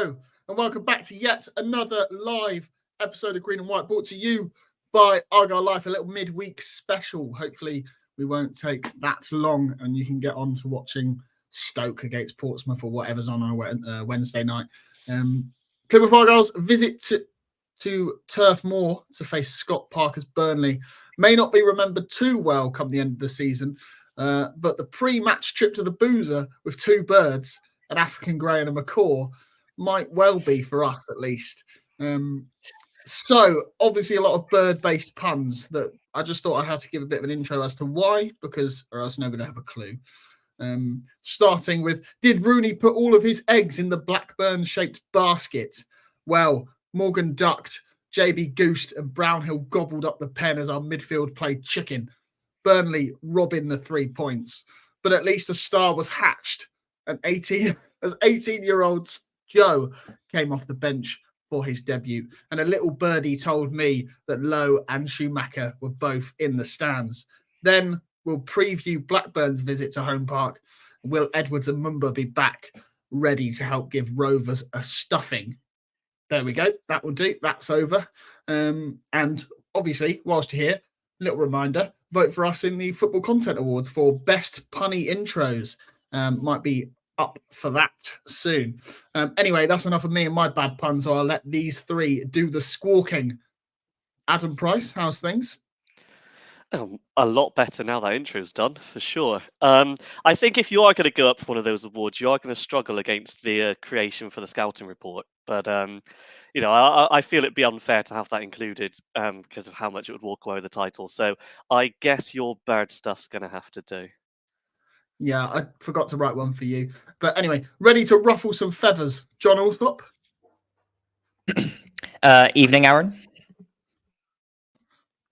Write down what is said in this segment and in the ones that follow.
Hello, and welcome back to yet another live episode of Green and White, brought to you by Argyle Life, a little midweek special. Hopefully, we won't take that long, and you can get on to watching Stoke against Portsmouth or whatever's on a Wednesday night. Plymouth Argyle's visit to Turf Moor to face Scott Parker's Burnley may not be remembered too well come the end of the season, but the pre-match trip to the Boozer with two birds, an African grey and a macaw, might well be for us at least. So obviously a lot of bird-based puns that I just thought I'd have to give a bit of an intro as to why, or else nobody have a clue. Starting with, did Rooney put all of his eggs in the Blackburn-shaped basket? Well, Morgan ducked, JB goosed, and Brownhill gobbled up the pen as our midfield played chicken. Burnley robbing the 3 points. But at least a star was hatched. And 18-year-old Joe came off the bench for his debut. And a little birdie told me that Lowe and Schumacher were both in the stands. Then we'll preview Blackburn's visit to Home Park. Will Edwards and Mumba be back, ready to help give Rovers a stuffing? There we go. That will do. That's over. And obviously, whilst you're here, little reminder, vote for us in the Football Content Awards for Best Punny Intros. Might be up for that soon. Anyway, that's enough of me and my bad puns, so I'll let these three do the squawking. Adam Price, how's things? A lot better now that intro's done, for sure. I think if you are going to go up for one of those awards, you are going to struggle against the creation for the scouting report. But, I feel it'd be unfair to have that included because of how much it would walk away with the title. So I guess your bird stuff's going to have to do. Yeah, I forgot to write one for you. But anyway, ready to ruffle some feathers. John Althorpe? Evening, Aaron.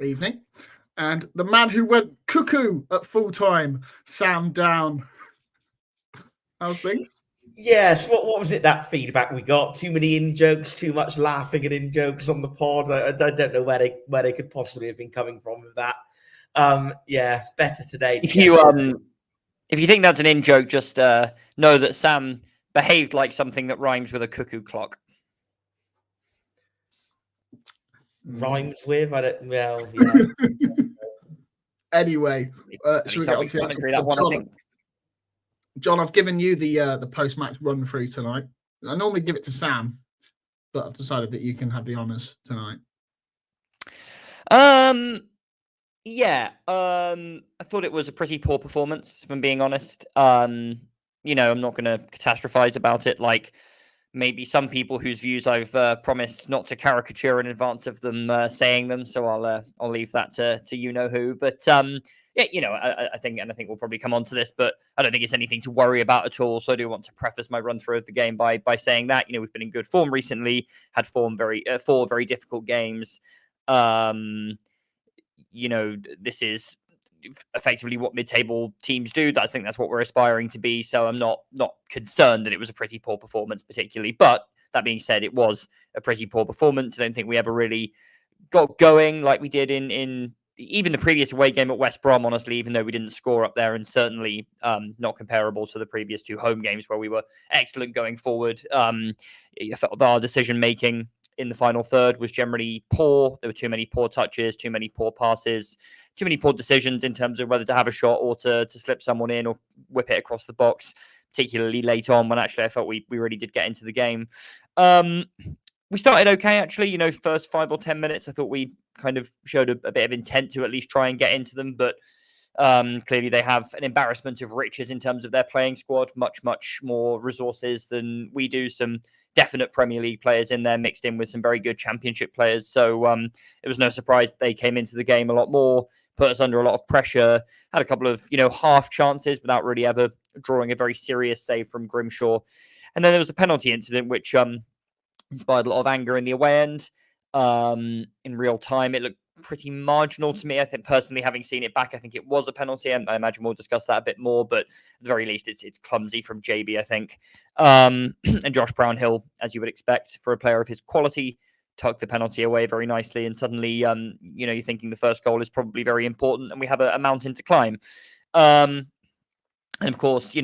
Evening. And the man who went cuckoo at full time, Sam Down. How's things? Yes, what was it, that feedback we got? Too many in-jokes, too much laughing at in-jokes on the pod. I don't know where they could possibly have been coming from with that. Yeah, better today. If you think that's an in-joke, just know that Sam behaved like something that rhymes with a cuckoo clock. Rhymes with? I don't. Well, yeah. Anyway, should we get on to that one? I think. John, I've given you the post-match run through tonight. I normally give it to Sam, but I've decided that you can have the honours tonight. Yeah, I thought it was a pretty poor performance, if I'm being honest. I'm not going to catastrophize about it like maybe some people whose views I've promised not to caricature in advance of them saying them. So I'll leave that to you know who. But I think we'll probably come on to this, but I don't think it's anything to worry about at all. So I do want to preface my run through of the game by saying that we've been in good form recently, had four very difficult games. This is effectively what mid-table teams do. I think that's what we're aspiring to be. So I'm not concerned that it was a pretty poor performance particularly. But that being said, it was a pretty poor performance. I don't think we ever really got going like we did in even the previous away game at West Brom, honestly, even though we didn't score up there, and certainly not comparable to the previous two home games where we were excellent going forward. I felt our decision-making in the final third was generally poor. There were too many poor touches, too many poor passes, too many poor decisions in terms of whether to have a shot or to slip someone in or whip it across the box, particularly late on when actually I felt we really did get into the game. We started okay, actually. First 5 or 10 minutes, I thought we kind of showed a bit of intent to at least try and get into them. But clearly they have an embarrassment of riches in terms of their playing squad, much, much more resources than we do. Some definite Premier League players in there mixed in with some very good Championship players. So it was no surprise that they came into the game a lot more, put us under a lot of pressure, had a couple of, half chances without really ever drawing a very serious save from Grimshaw. And then there was a penalty incident, which inspired a lot of anger in the away end. In real time, it looked pretty marginal to me. I think personally, having seen it back, I think it was a penalty. I imagine we'll discuss that a bit more, but at the very least, it's clumsy from JB, I think. And Josh Brownhill, as you would expect for a player of his quality, tucked the penalty away very nicely. And suddenly, you're thinking the first goal is probably very important, and we have a mountain to climb. And of course,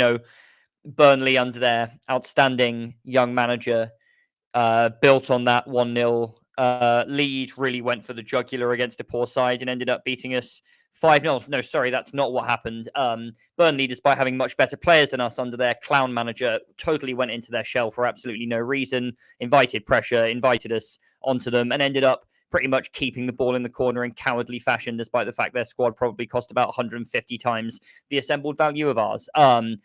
Burnley under their outstanding young manager built on that 1-0 lead, really went for the jugular against a poor side and ended up beating us 5-0. No, sorry, that's not what happened. Burnley, despite having much better players than us under their clown manager, totally went into their shell for absolutely no reason, invited pressure, invited us onto them, and ended up pretty much keeping the ball in the corner in cowardly fashion, despite the fact their squad probably cost about 150 times the assembled value of ours. I'll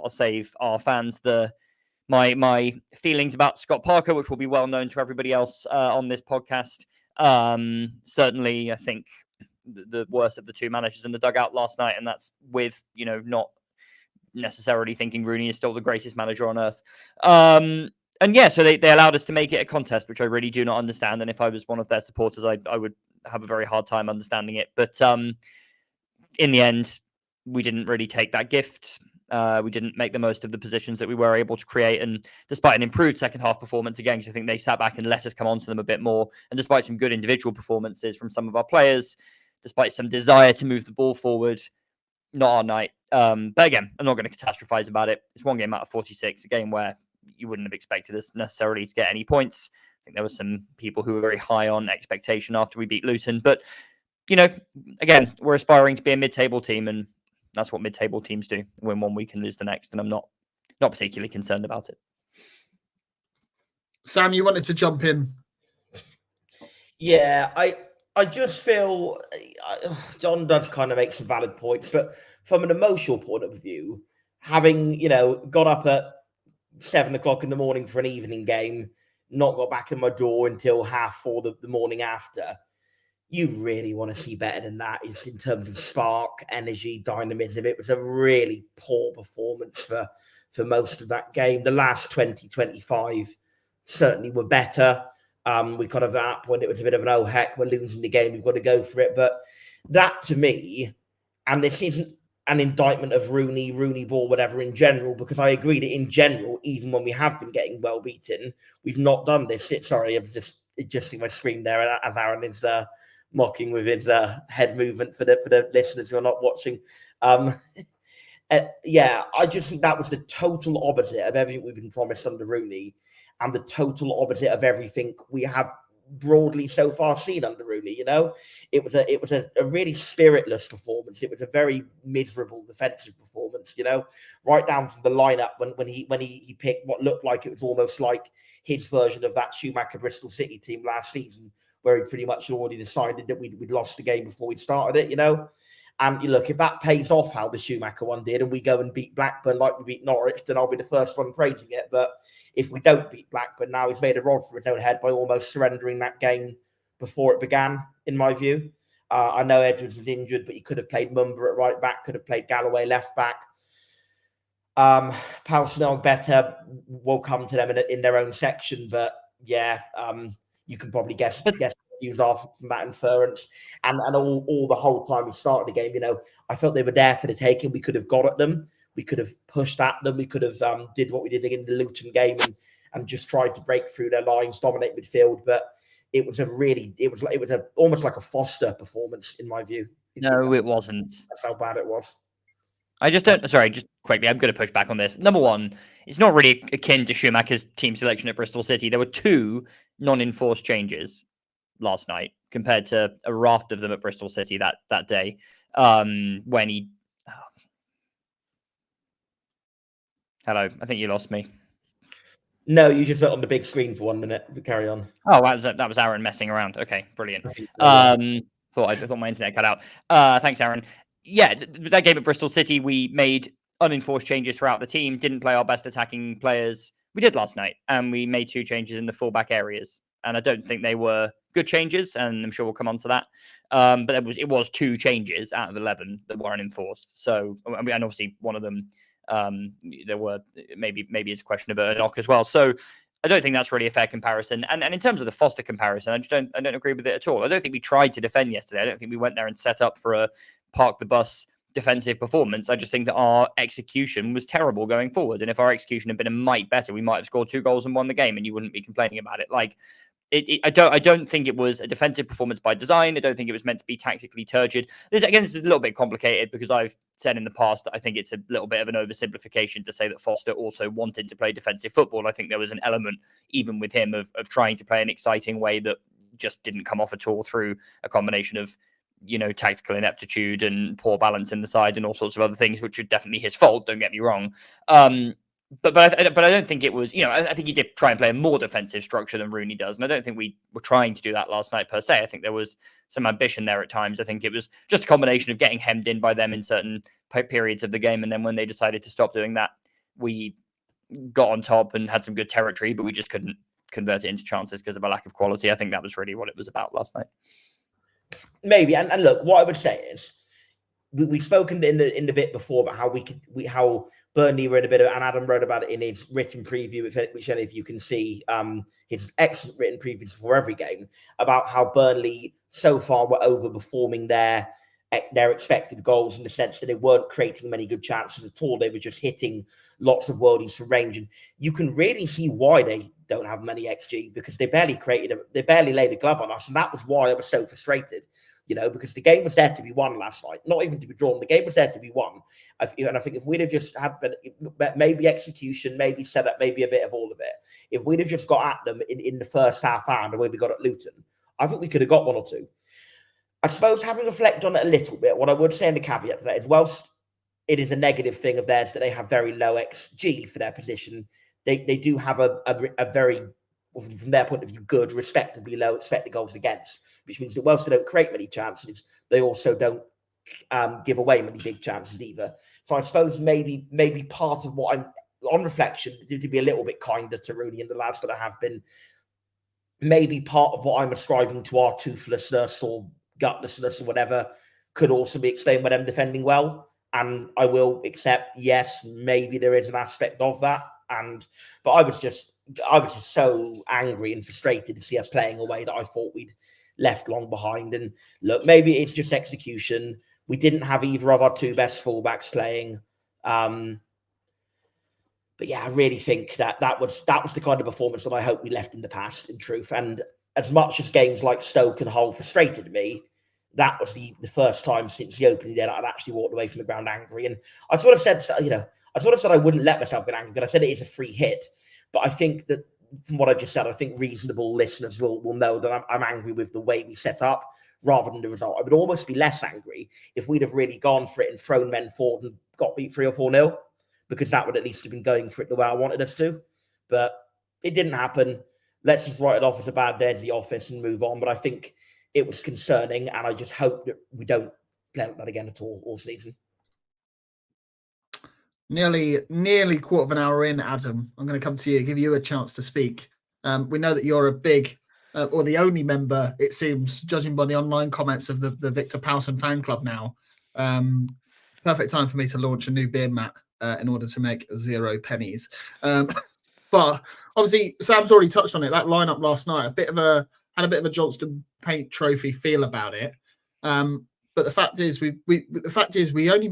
save our fans my feelings about Scott Parker, which will be well known to everybody else on this podcast. Certainly, I think the worst of the two managers in the dugout last night, and that's with, not necessarily thinking Rooney is still the greatest manager on earth. And yeah, so they allowed us to make it a contest, which I really do not understand. And if I was one of their supporters, I would have a very hard time understanding it. But in the end, we didn't really take that gift. We didn't make the most of the positions that we were able to create. And despite an improved second half performance, again, because I think they sat back and let us come onto them a bit more. And despite some good individual performances from some of our players, despite some desire to move the ball forward, not our night. But again, I'm not going to catastrophize about it. It's one game out of 46, a game where you wouldn't have expected us necessarily to get any points. I think there were some people who were very high on expectation after we beat Luton. But, again, we're aspiring to be a mid-table team, and that's what mid-table teams do. Win one week and lose the next, and I'm not particularly concerned about it. Sam, you wanted to jump in. Yeah, I just feel John does kind of make some valid points, but from an emotional point of view, having, got up at 7 o'clock in the morning for an evening game, not got back in my door until 4:30 the morning after, you really want to see better than that in terms of spark, energy, dynamism. It was a really poor performance for most of that game. The last 20, 25 certainly were better. We kind of, at that point, it was a bit of an, oh, heck, we're losing the game, we've got to go for it. But that, to me, and this isn't an indictment of Rooney ball, whatever, in general, because I agree that in general, even when we have been getting well beaten, we've not done this. Sorry, I'm just adjusting my screen there as Aaron is mocking with his head movement for the listeners who are not watching. Yeah, I just think that was the total opposite of everything we've been promised under Rooney, and the total opposite of everything we have broadly so far seen under Rooney. It was a really spiritless performance. It was a very miserable defensive performance. Right down from the lineup when he picked what looked like it was almost like his version of that Schumacher Bristol City team last season, where he pretty much already decided that we'd lost the game before we'd started it. And you look, if that pays off how the Schumacher one did, and we go and beat Blackburn like we beat Norwich, then I'll be the first one praising it. But if we don't beat Blackburn now, he's made a rod for his own head by almost surrendering that game before it began, in my view. I know Edwards was injured, but he could have played Mumba at right back, could have played Galloway left back. Palsson and Ogbeta will come to them in their own section, but yeah, you can probably guess views off from that inference. And all the whole time we started the game, I felt they were there for the taking. We could have got at them. We could have pushed at them. We could have did what we did in the Luton game and just tried to break through their lines, dominate midfield. But it was almost like a Foster performance in my view. No, it wasn't. That's how bad it was. I just don't. Sorry, just quickly, I'm going to push back on this. Number one, it's not really akin to Schumacher's team selection at Bristol City. There were 2 non-enforced changes last night compared to a raft of them at Bristol City that day. When he. Hello, I think you lost me. No, you just went on the big screen for 1 minute. But carry on. Oh, that was Aaron messing around. Okay, brilliant. So, Thought my internet cut out. Thanks, Aaron. Yeah, that game at Bristol City, we made unenforced changes throughout the team, didn't play our best attacking players. We did last night, and we made 2 changes in the fullback areas. And I don't think they were good changes, and I'm sure we'll come on to that. But it was 2 changes out of 11 that weren't enforced. So, and obviously one of them, there were maybe it's a question of a knock as well. So I don't think that's really a fair comparison. And in terms of the Foster comparison, I don't agree with it at all. I don't think we tried to defend yesterday. I don't think we went there and set up for a park the bus defensive performance. I just think that our execution was terrible going forward. And if our execution had been a mite better, we might have scored 2 goals and won the game, and you wouldn't be complaining about it. Like, I don't think it was a defensive performance by design. I don't think it was meant to be tactically turgid. This is a little bit complicated because I've said in the past that I think it's a little bit of an oversimplification to say that Foster also wanted to play defensive football. I think there was an element, even with him, of trying to play an exciting way that just didn't come off at all through a combination of, tactical ineptitude and poor balance in the side and all sorts of other things, which are definitely his fault. Don't get me wrong. But I don't think it was, I think he did try and play a more defensive structure than Rooney does. And I don't think we were trying to do that last night per se. I think there was some ambition there at times. I think it was just a combination of getting hemmed in by them in certain periods of the game. And then when they decided to stop doing that, we got on top and had some good territory, but we just couldn't convert it into chances because of a lack of quality. I think that was really what it was about last night. Maybe. And look, what I would say is, we've spoken in the bit before about how Burnley were in a bit of, and Adam wrote about it in his written preview, which any of you can see, his excellent written previews before every game, about how Burnley so far were overperforming their expected goals in the sense that they weren't creating many good chances at all. They were just hitting lots of worldies from range, and you can really see why they don't have many XG, because they barely laid a glove on us, and that was why I was so frustrated. Because the game was there to be won last night, not even to be drawn. The game was there to be won. And I think if we'd have just had maybe execution, maybe setup, maybe a bit of all of it, if we'd have just got at them in the first half hour the way we got at Luton, I think we could have got one or two. I suppose, having reflected on it a little bit, what I would say in the caveat to that is, whilst it is a negative thing of theirs that they have very low XG for their position, they do have a very, from their point of view, good, respectably low expected goals against, which means that whilst they don't create many chances, they also don't give away many big chances either. So I suppose maybe part of what I'm, on reflection, to be a little bit kinder to Rooney and the lads that I have been, maybe part of what I'm ascribing to our toothlessness or gutlessness or whatever could also be explained by them defending well. And I will accept, yes, maybe there is an aspect of that. But I was just so angry and frustrated to see us playing a way that I thought we'd left long behind. And look, maybe it's just execution. We didn't have either of our two best fullbacks playing. But yeah, I really think that was the kind of performance that I hope we left in the past, in truth. And as much as games like Stoke and Hull frustrated me, that was the first time since the opening day that I'd actually walked away from the ground angry. And I sort of said, I wouldn't let myself get angry, but I said it is a free hit. But I think that from what I just said, I think reasonable listeners will know that I'm angry with the way we set up rather than the result. I would almost be less angry if we'd have really gone for it and thrown men forward and got beat 3 or 4-0, because that would at least have been going for it the way I wanted us to. But it didn't happen. Let's just write it off as a bad day in the office and move on. But I think it was concerning, and I just hope that we don't play like that again at all season. Nearly quarter of an hour in, Adam. I'm going to come to you, give you a chance to speak. We know that you're a big, or the only member, it seems, judging by the online comments of the Victor Palsson fan club now. Perfect time for me to launch a new beer mat in order to make 0 pennies. But obviously, Sam's already touched on it. That lineup last night, had a bit of a Johnston Paint Trophy feel about it. But the fact is, we only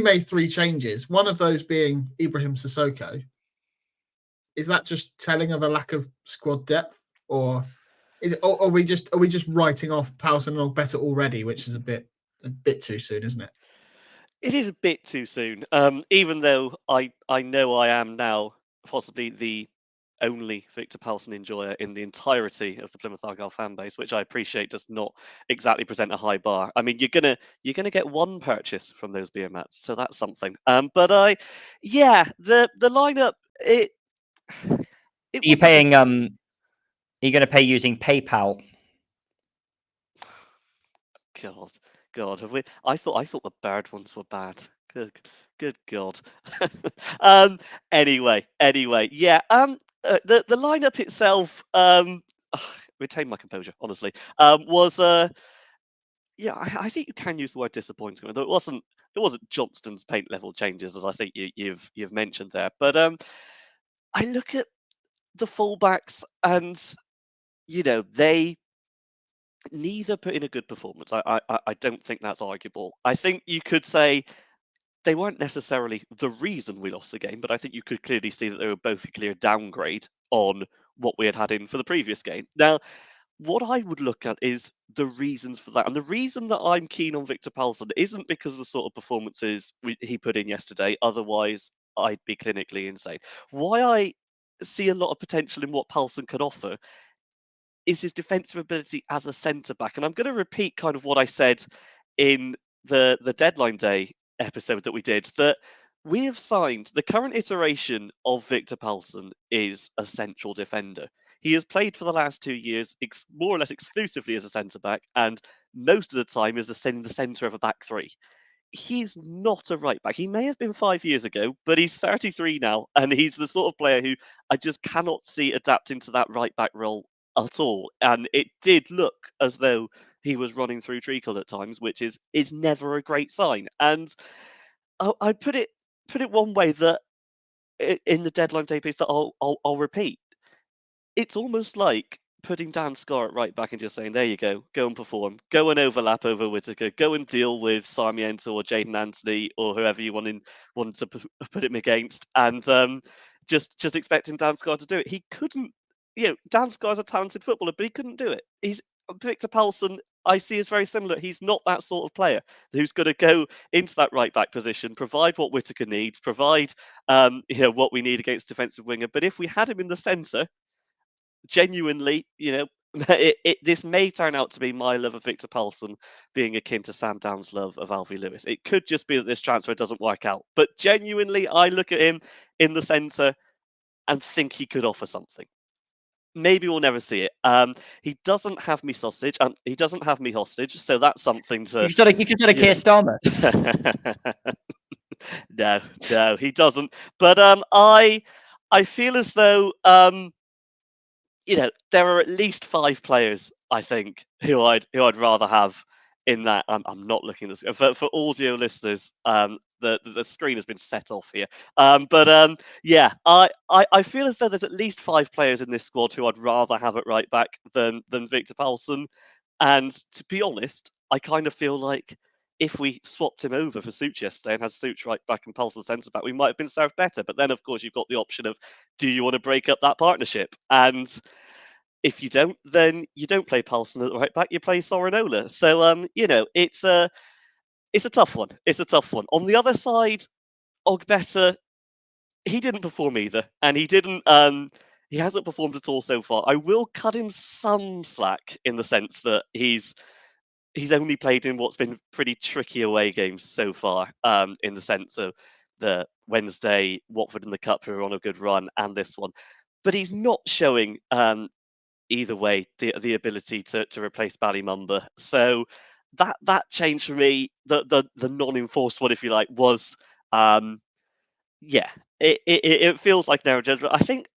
made 3 changes. One of those being Ibrahim Sissoko. Is that just telling of a lack of squad depth, or are we just writing off Palsson and Ogbeta already, which is a bit too soon, isn't it? It is a bit too soon. Even though I know I am now possibly the only Victor Palsson enjoyer in the entirety of the Plymouth Argyle fan base, which I appreciate does not exactly present a high bar. I mean, you're gonna get one purchase from those beer mats, so that's something. The lineup. Are you paying? Are you going to pay using PayPal? God, have we? I thought the bird ones were bad. Good God. Anyway, yeah. The lineup itself, retain my composure, honestly. Was I think you can use the word disappointing. Although it wasn't Johnston's paint level changes, as I think you've mentioned there. But I look at the fullbacks, and they neither put in a good performance. I don't think that's arguable. I think you could say they weren't necessarily the reason we lost the game, but I think you could clearly see that they were both a clear downgrade on what we had in for the previous game. Now, what I would look at is the reasons for that. And the reason that I'm keen on Victor Palsson isn't because of the sort of performances he put in yesterday. Otherwise, I'd be clinically insane. Why I see a lot of potential in what Palsson can offer is his defensive ability as a centre-back. And I'm going to repeat kind of what I said in the deadline day episode that we did, that we have signed, the current iteration of Victor Palsson is a central defender. He has played for the last 2 years more or less exclusively as a centre-back, and most of the time is in the centre of a back three. He's not a right back. He may have been 5 years ago, but he's 33 now, and he's the sort of player who I just cannot see adapting to that right back role at all. And it did look as though he was running through treacle at times, which is never a great sign. And I put it one way that in the deadline day piece that I'll repeat. It's almost like putting Dan Scar at right back and just saying, there you go and perform, go and overlap over Whittaker, go and deal with Sarmiento or Jaden Anthony or whoever you wanted to put him against, and just expecting Dan Scar to do it. He couldn't. Dan Scar's a talented footballer, but he couldn't do it. Victor Palsson, I see, is very similar. He's not that sort of player who's going to go into that right back position, provide what Whittaker needs, provide what we need against defensive winger. But if we had him in the centre, genuinely, this may turn out to be my love of Victor Palsson being akin to Sam Down's love of Alfie Lewis. It could just be that this transfer doesn't work out. But genuinely, I look at him in the centre and think he could offer something. Maybe we'll never see it. He doesn't have me sausage, and he doesn't have me hostage, so that's something to. You just got a Keir Starmer. No, he doesn't. But I feel as though there are at least 5 players, I think, who I'd rather have in that. I'm not looking at this for audio listeners. The screen has been set off here. Yeah, I feel as though there's at least 5 players in this squad who I'd rather have at right back than Victor Palsson. And to be honest, I kind of feel like if we swapped him over for Such yesterday and had Such right back and Palsson centre back, we might have been served better. But then, of course, you've got the option of, do you want to break up that partnership? And if you don't, then you don't play Palsson at the right back, you play Sorinola. So, it's a tough one. It's a tough one. On the other side, Ogbeta, he didn't perform either. And he hasn't performed at all so far. I will cut him some slack in the sense that he's only played in what's been pretty tricky away games so far, in the sense of the Wednesday, Watford in the Cup, who are on a good run, and this one. But he's not showing either way the ability to replace Ballymumba. So that change for me, the non-enforced one, if you like, was it feels like narrow judgment. I think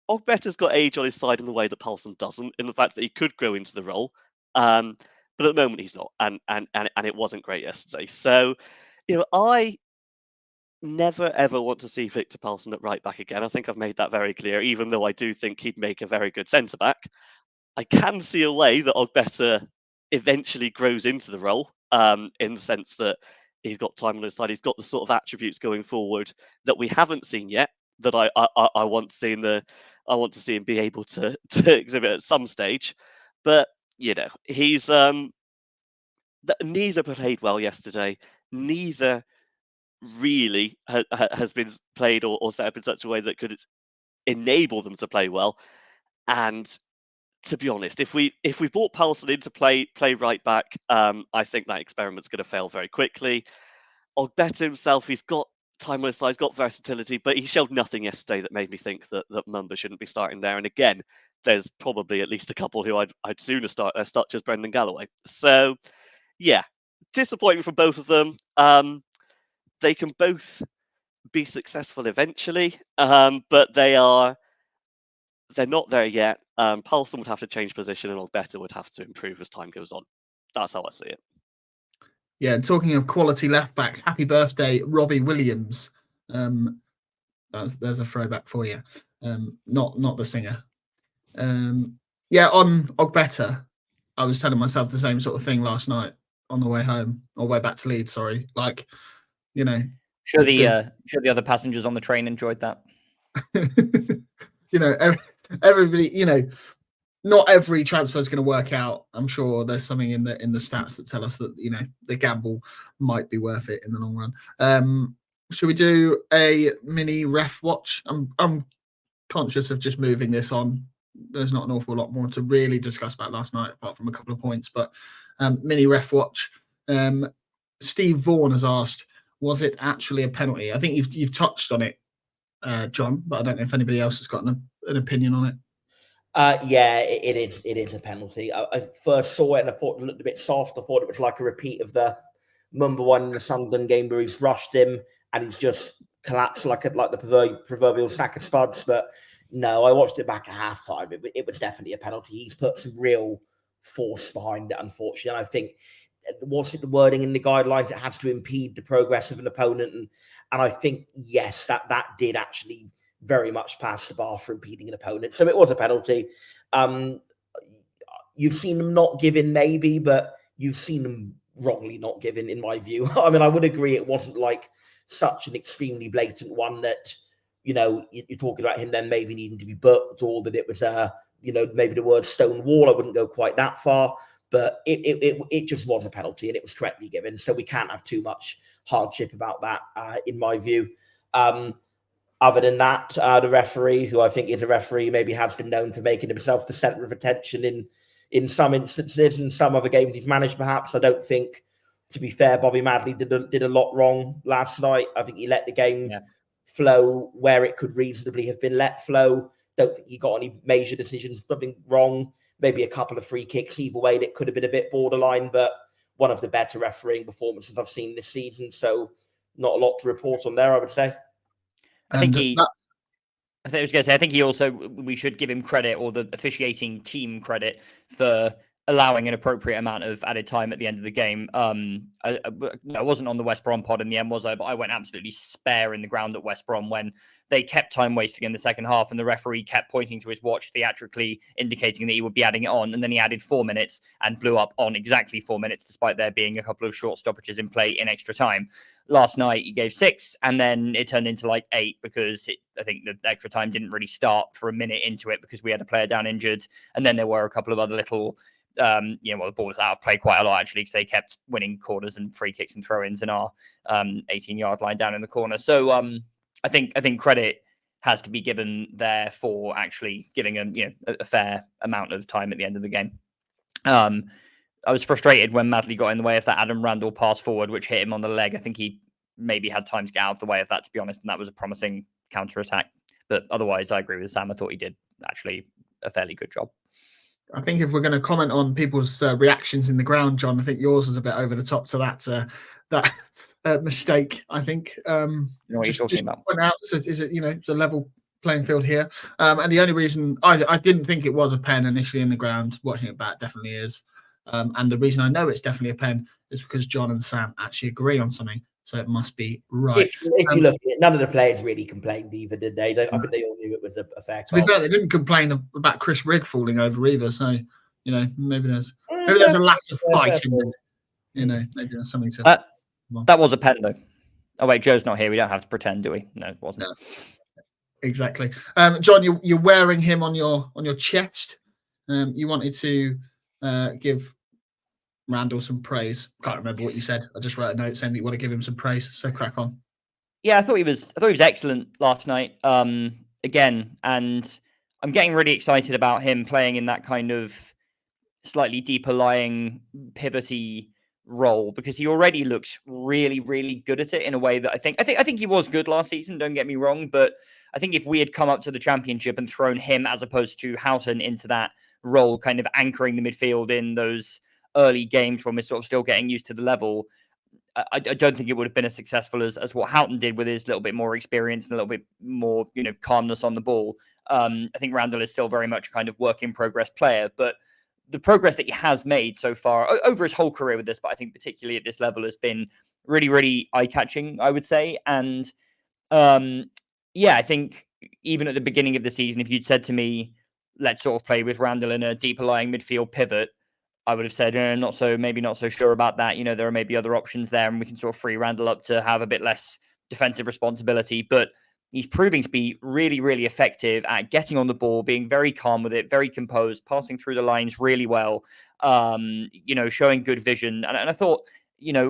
Ogbeta's got age on his side in the way that Palsson doesn't, in the fact that he could grow into the role. But at the moment he's not, and it wasn't great yesterday. So, I never ever want to see Victor Palsson at right back again. I think I've made that very clear, even though I do think he'd make a very good centre back. I can see a way that Ogbeta eventually grows into the role, in the sense that he's got time on his side. He's got the sort of attributes going forward that we haven't seen yet, that I want to see I want to see him be able to exhibit at some stage. But he's neither played well yesterday. Neither really has been played or set up in such a way that could enable them to play well. And to be honest, if we brought Palsson in to play right back, I think that experiment's going to fail very quickly. Ogbeta himself, he's got time on his side, he's got versatility, but he showed nothing yesterday that made me think that Mumba shouldn't be starting there. And again, there's probably at least a couple who I'd sooner start as Brendan Galloway. So yeah, disappointing for both of them. They can both be successful eventually, but they're not there yet. Palsson would have to change position, and Ogbeta would have to improve as time goes on. That's how I see it. Yeah, talking of quality left backs, happy birthday, Robbie Williams. There's a throwback for you. Not the singer. Yeah, on Ogbeta, I was telling myself the same sort of thing last night on the way home, or way back to Leeds. Sorry, Sure, the other passengers on the train enjoyed that. everybody, not every transfer is going to work out. I'm sure there's something in the stats that tell us that the gamble might be worth it in the long run. Should we do a mini ref watch? I'm conscious of just moving this on. There's not an awful lot more to really discuss about last night, apart from a couple of points. But mini ref watch. Steve Vaughan has asked, was it actually a penalty? I think you've touched on it, John, but I don't know if anybody else has got an opinion on it. Yeah, it is a penalty. I first saw it and I thought it looked a bit soft. I thought it was like a repeat of the Mumba one in the Sunderland game where he's rushed him and he's just collapsed like the proverbial sack of spuds. But no, I watched it back at halftime. It was definitely a penalty. He's put some real force behind it, unfortunately. And I think, was it the wording in the guidelines? It has to impede the progress of an opponent. And I think, yes, that did actually very much past the bar for impeding an opponent. So it was a penalty. You've seen them not given maybe, but you've seen them wrongly not given, in my view. I mean, I would agree it wasn't like such an extremely blatant one that, you're talking about him then maybe needing to be booked, or that it was, maybe the word stone wall. I wouldn't go quite that far, but it just was a penalty and it was correctly given. So we can't have too much hardship about that, in my view. Other than that, the referee, who I think is a referee, maybe has been known for making himself the centre of attention in some instances, and some other games he's managed, perhaps. I don't think, to be fair, Bobby Madley did a lot wrong last night. I think he let the game flow where it could reasonably have been let flow. Don't think he got any major decisions, nothing wrong. Maybe a couple of free kicks either way that could have been a bit borderline, but one of the better refereeing performances I've seen this season. So not a lot to report on there, I would say. I think he also, we should give him credit, or the officiating team credit, for allowing an appropriate amount of added time at the end of the game. I wasn't on the West Brom pod in the end, was I? But I went absolutely spare in the ground at West Brom when they kept time wasting in the second half, and the referee kept pointing to his watch, theatrically indicating that he would be adding it on, and then he added 4 minutes and blew up on exactly 4 minutes, despite there being a couple of short stoppages in play in extra time. Last night he gave 6, and then it turned into like 8 because I think the extra time didn't really start for a minute into it because we had a player down injured, and then there were a couple of other little the ball was out of play quite a lot, actually, because they kept winning corners and free kicks and throw-ins in our 18-yard line down in the corner. So I think credit has to be given there for actually giving a fair amount of time at the end of the game. I was frustrated when Madley got in the way of that Adam Randall pass forward, which hit him on the leg. I think he maybe had time to get out of the way of that, to be honest, and that was a promising counter-attack. But otherwise, I agree with Sam. I thought he did actually a fairly good job. I think if we're going to comment on people's reactions in the ground, John, I think yours is a bit over the top to that mistake. I think. What you're talking about? Point out, is it it's a level playing field here, and the only reason I didn't think it was a pen initially in the ground, watching it back definitely is, and the reason I know it's definitely a pen is because John and Sam actually agree on something. So it must be right. If you look at it, none of the players really complained either, did they? I think they all knew it was a fair call. To be fair, they didn't complain about Chris Rigg falling over either. So, maybe there's a lack of fight in it. Maybe there's something to... That was a pen, though. Oh, wait, Joe's not here. We don't have to pretend, do we? No, it wasn't. No. Exactly. John, you're wearing him on your chest. You wanted to give Randall some praise. Can't remember what you said. I just wrote a note saying that you want to give him some praise. So crack on. Yeah, I thought he was excellent last night. Again, and I'm getting really excited about him playing in that kind of slightly deeper lying, pivoty role, because he already looks really, really good at it in a way that I think he was good last season. Don't get me wrong, but I think if we had come up to the Championship and thrown him as opposed to Houghton into that role, kind of anchoring the midfield in those early games when we're sort of still getting used to the level, I don't think it would have been as successful as what Houghton did with his little bit more experience and a little bit more, calmness on the ball. I think Randall is still very much a kind of work in progress player, but the progress that he has made so far over his whole career with this, but I think particularly at this level, has been really, really eye-catching, I would say. And I think even at the beginning of the season, if you'd said to me, let's sort of play with Randall in a deeper lying midfield pivot, I would have said, maybe not so sure about that. There are maybe other options there, and we can sort of free Randall up to have a bit less defensive responsibility. But he's proving to be really, really effective at getting on the ball, being very calm with it, very composed, passing through the lines really well, showing good vision. And I thought,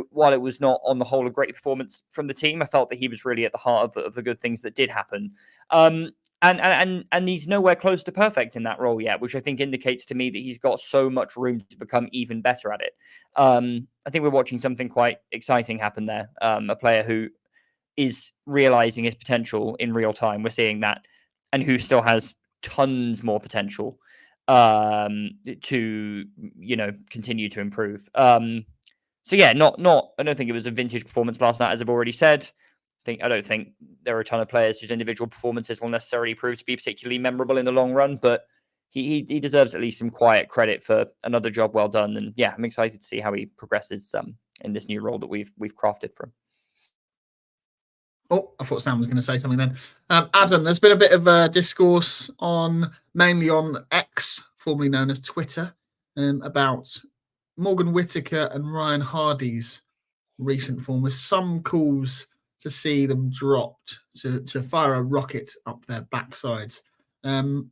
while it was not on the whole a great performance from the team, I felt that he was really at the heart of the good things that did happen. And he's nowhere close to perfect in that role yet, which I think indicates to me that he's got so much room to become even better at it. I think we're watching something quite exciting happen there. A player who is realizing his potential in real time. We're seeing that, and who still has tons more potential to continue to improve. So yeah, I don't think it was a vintage performance last night, as I've already said. I don't think there are a ton of players whose individual performances will necessarily prove to be particularly memorable in the long run, but he deserves at least some quiet credit for another job well done. And yeah, I'm excited to see how he progresses in this new role that we've crafted for him. Oh, I thought Sam was going to say something then. Adam, there's been a bit of a discourse mainly on X, formerly known as Twitter, about Morgan Whittaker and Ryan Hardie's recent form, with some calls to see them dropped, to fire a rocket up their backsides. Do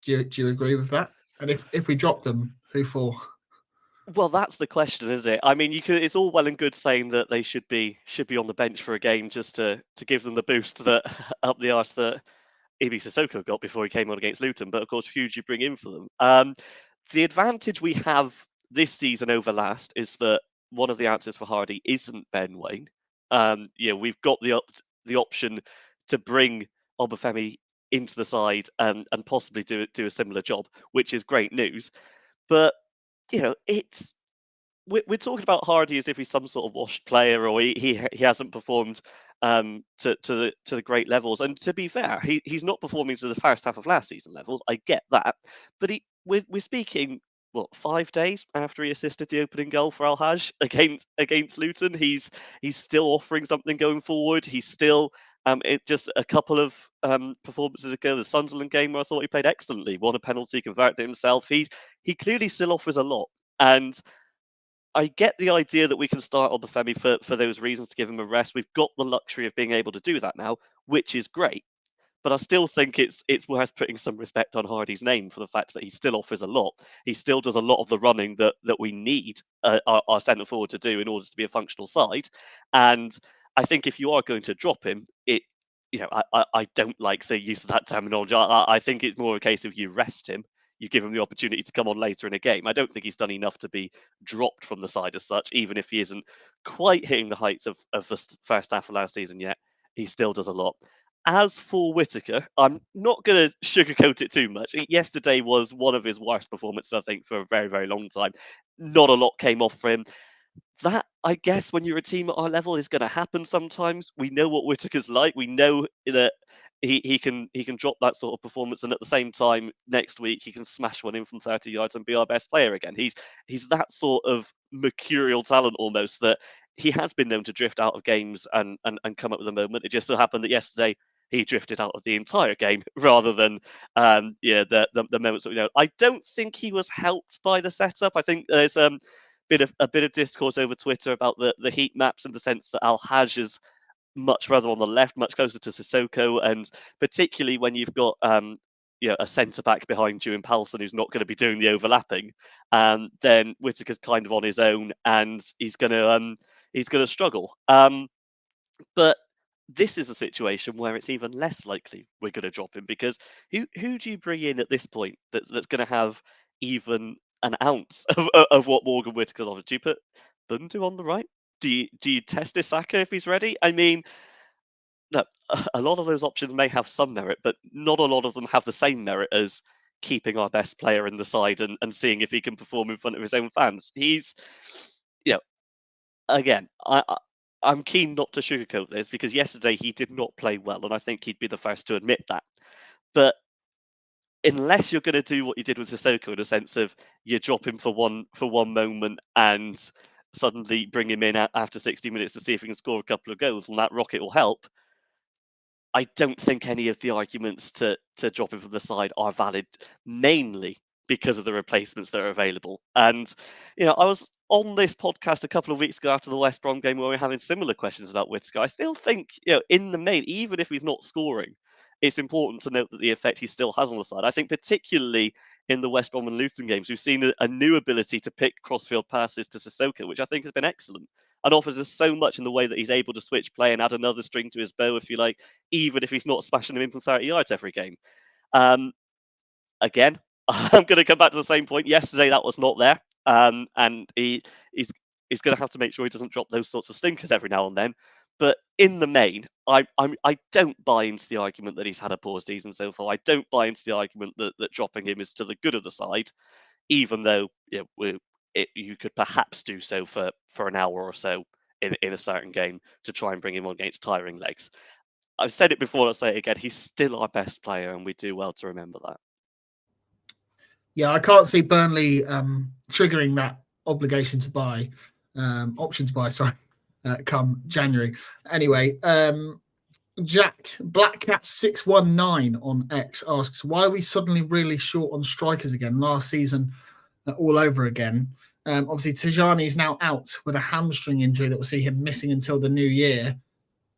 you agree with that? And if we drop them, who for? Well, that's the question, isn't it? I mean, it's all well and good saying that they should be on the bench for a game just to give them the boost that up the arse that Ibi Sissoko got before he came on against Luton. But of course, who do you bring in for them? The advantage we have this season over last is that one of the answers for Hardie isn't Ben Waine. We've got the option to bring Obafemi into the side and possibly do a similar job, which is great news. But we're talking about Hardie as if he's some sort of washed player, or he hasn't performed to the great levels. And to be fair, he's not performing to the first half of last season levels. I get that, but we're speaking 5 days after he assisted the opening goal for Al Haj against Luton. He's still offering something going forward. He's still just a couple of performances ago, the Sunderland game, where I thought he played excellently, won a penalty, converted it himself. He clearly still offers a lot, and I get the idea that we can start on the Femi for those reasons, to give him a rest. We've got the luxury of being able to do that now, which is great. But I still think it's worth putting some respect on Hardie's name for the fact that he still offers a lot. He still does a lot of the running that we need our centre forward to do in order to be a functional side. And I think if you are going to drop him, I don't like the use of that terminology. I think it's more a case of you rest him. You give him the opportunity to come on later in a game. I don't think he's done enough to be dropped from the side as such, even if he isn't quite hitting the heights of the first half of last season yet. He still does a lot. As for Whittaker, I'm not going to sugarcoat it too much. Yesterday was one of his worst performances, I think, for a very, very long time. Not a lot came off for him. That, I guess, when you're a team at our level, is going to happen sometimes. We know what Whittaker's like. We know that he can drop that sort of performance, and at the same time, next week he can smash one in from 30 yards and be our best player again. He's that sort of mercurial talent almost, that he has been known to drift out of games and come up with a moment. It just so happened that yesterday he drifted out of the entire game rather than the moments that we know. I don't think he was helped by the setup. I think there's a bit of discourse over Twitter about the heat maps, in the sense that Al Haj is much further on the left, much closer to Sissoko, and particularly when you've got a centre back behind you in Palsson who's not going to be doing the overlapping, then Whittaker's kind of on his own, and he's going to struggle. But this is a situation where it's even less likely we're going to drop him, because who do you bring in at this point that's going to have even an ounce of what Morgan Whittaker's offered? Do you put Bundu on the right? Do you test Isaka if he's ready? I mean, no, a lot of those options may have some merit, but not a lot of them have the same merit as keeping our best player in the side and seeing if he can perform in front of his own fans. He's, again, I'm keen not to sugarcoat this, because yesterday he did not play well, and I think he'd be the first to admit that. But unless you're going to do what you did with Sissoko, in a sense of you drop him for one moment and suddenly bring him in after 60 minutes to see if he can score a couple of goals, and that rocket will help, I don't think any of the arguments to drop him from the side are valid, mainly because of the replacements that are available. And, I was on this podcast a couple of weeks ago after the West Brom game where we were having similar questions about Whittaker. I still think, in the main, even if he's not scoring, it's important to note that the effect he still has on the side. I think particularly in the West Brom and Luton games, we've seen a new ability to pick crossfield passes to Sissoko, which I think has been excellent and offers us so much in the way that he's able to switch play and add another string to his bow, if you like, even if he's not smashing them in from 30 yards every game. Again, I'm going to come back to the same point. Yesterday, that was not there. And he's going to have to make sure he doesn't drop those sorts of stinkers every now and then. But in the main, I don't buy into the argument that he's had a poor season so far. I don't buy into the argument that dropping him is to the good of the side, even though you could perhaps do so for an hour or so in a certain game to try and bring him on against tiring legs. I've said it before, I'll say it again. He's still our best player, and we do well to remember that. Yeah, I can't see Burnley triggering that obligation to buy, option to buy, sorry, come January. Anyway, Jack Blackcat619 on X asks, why are we suddenly really short on strikers again? Last season, all over again. Obviously, Tijani is now out with a hamstring injury that will see him missing until the new year.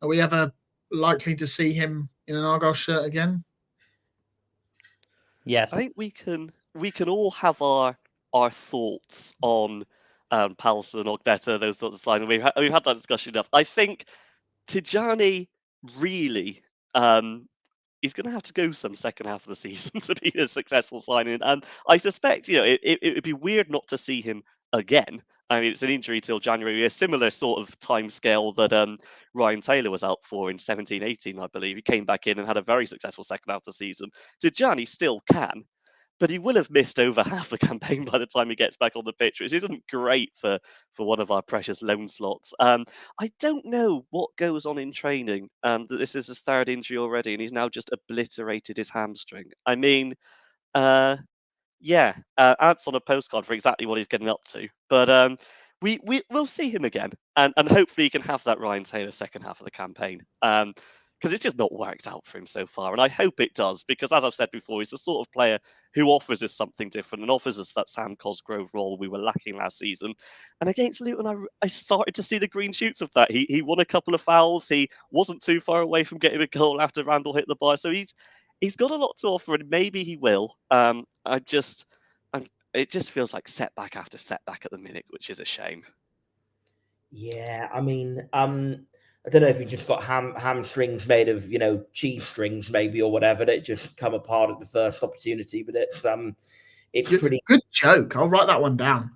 Are we ever likely to see him in an Argyle shirt again? Yes. I think we can all have our thoughts on Palsson and Ogbeta, those sorts of signings. We've had that discussion enough. I think Tijani really he's going to have to go some second half of the season to be a successful signing, and I suspect it would be weird not to see him again. I mean, it's an injury till January, a similar sort of timescale that Ryan Taylor was out for in 17-18, I believe. He came back in and had a very successful second half of the season. Tijani still can, but he will have missed over half the campaign by the time he gets back on the pitch, which isn't great for one of our precious loan slots. I don't know what goes on in training. That this is his third injury already, and he's now just obliterated his hamstring. I mean, ads on a postcard for exactly what he's getting up to. But we'll see him again, and hopefully he can have that Ryan Taylor second half of the campaign. Because it's just not worked out for him so far, and I hope it does, because as I've said before, he's the sort of player who offers us something different and offers us that Sam Cosgrove role we were lacking last season. And against Luton, I started to see the green shoots of that. He won a couple of fouls. He wasn't too far away from getting a goal after Randall hit the bar. So he's got a lot to offer, and maybe he will. It just feels like setback after setback at the minute, which is a shame. Yeah, I mean, I don't know if he just got hamstrings made of, cheese strings maybe or whatever that just come apart at the first opportunity. But it's pretty good joke. I'll write that one down.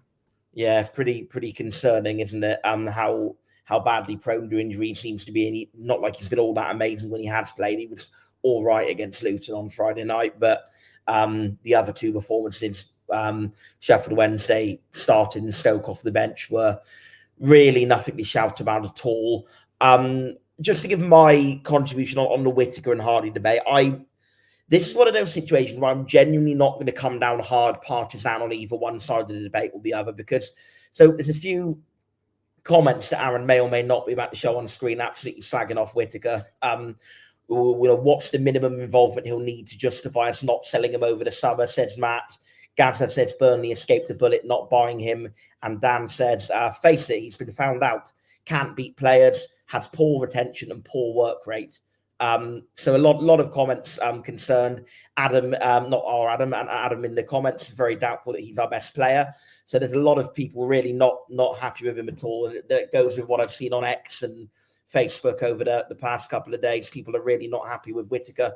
Yeah, pretty concerning, isn't it? How badly prone to injury he seems to be, and not like he's been all that amazing when he has played. He was all right against Luton on Friday night, but the other two performances, Sheffield Wednesday started and Stoke off the bench, were really nothing to shout about at all. Just to give my contribution on the Whittaker and Hardie debate, this is one of those situations where I'm genuinely not going to come down hard partisan on either one side of the debate or the other, because there's a few comments that Aaron may or may not be about to show on screen absolutely slagging off Whittaker. What's the minimum involvement he'll need to justify us not selling him over the summer, says Matt. Gazza says Burnley escaped the bullet not buying him. And Dan says, face it, he's been found out. Can't beat players, has poor retention and poor work rate. So a lot of comments concerned. Adam, not our Adam, and Adam in the comments is very doubtful that he's our best player. So there's a lot of people really not happy with him at all. And that goes with what I've seen on X and Facebook over the past couple of days. People are really not happy with Whittaker.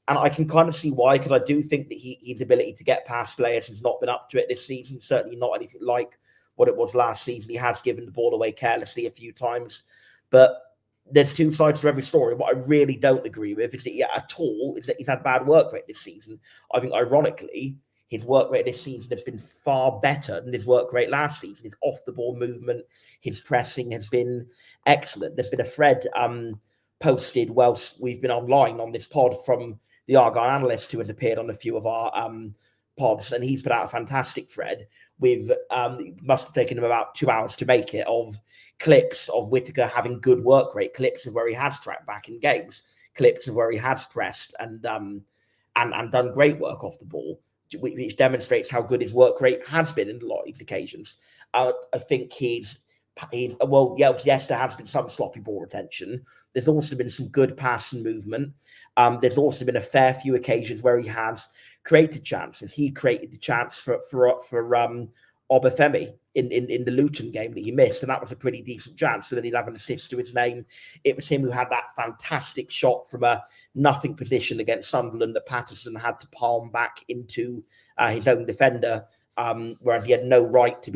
And I can kind of see why, because I do think that his ability to get past players has not been up to it this season. Certainly not anything like what it was last season. He has given the ball away carelessly a few times. But there's two sides to every story. What I really don't agree with is that he's had bad work rate this season. I think, ironically, his work rate this season has been far better than his work rate last season. His off-the-ball movement, his pressing has been excellent. There's been a thread posted whilst we've been online on this pod from the Argyle analyst who has appeared on a few of our pods, and he's put out a fantastic thread with, it must have taken him about 2 hours to make it, of clips of Whittaker having good work rate, clips of where he has tracked back in games, clips of where he has pressed and done great work off the ball. which demonstrates how good his work rate has been in a lot of these occasions. I think yes, there has been some sloppy ball retention. There's also been some good pass and movement. There's also been a fair few occasions where he has created chances. He created the chance for Obafemi in the Luton game that he missed, and that was a pretty decent chance. So then he'd have an assist to his name. It was him who had that fantastic shot from a nothing position against Sunderland that Patterson had to palm back into his own defender, whereas he had no right to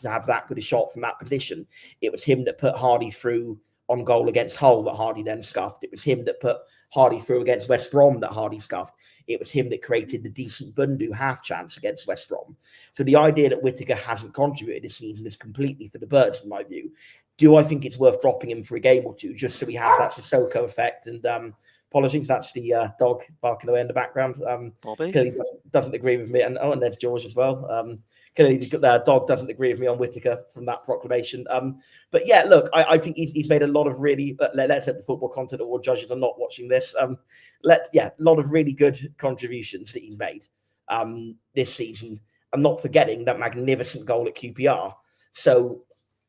have that good a shot from that position. It was him that put Hardie through on goal against Hull that Hardie then scuffed. It was him that put Hardie through against West Brom that Hardie scuffed. It was him that created the decent Bundu half chance against West Brom. So the idea that Whittaker hasn't contributed this season is completely for the birds, in my view. Do I think it's worth dropping him for a game or two just so we have that Sissoko effect? And apologies, that's the dog barking away in the background. Bobby clearly doesn't agree with me. And there's George as well. Clearly the dog doesn't agree with me on Whittaker from that proclamation. But yeah, look, I think he's made a lot of really, let's hope the Football Content Award judges are not watching this. A lot of really good contributions that he's made this season. I'm not forgetting that magnificent goal at QPR. So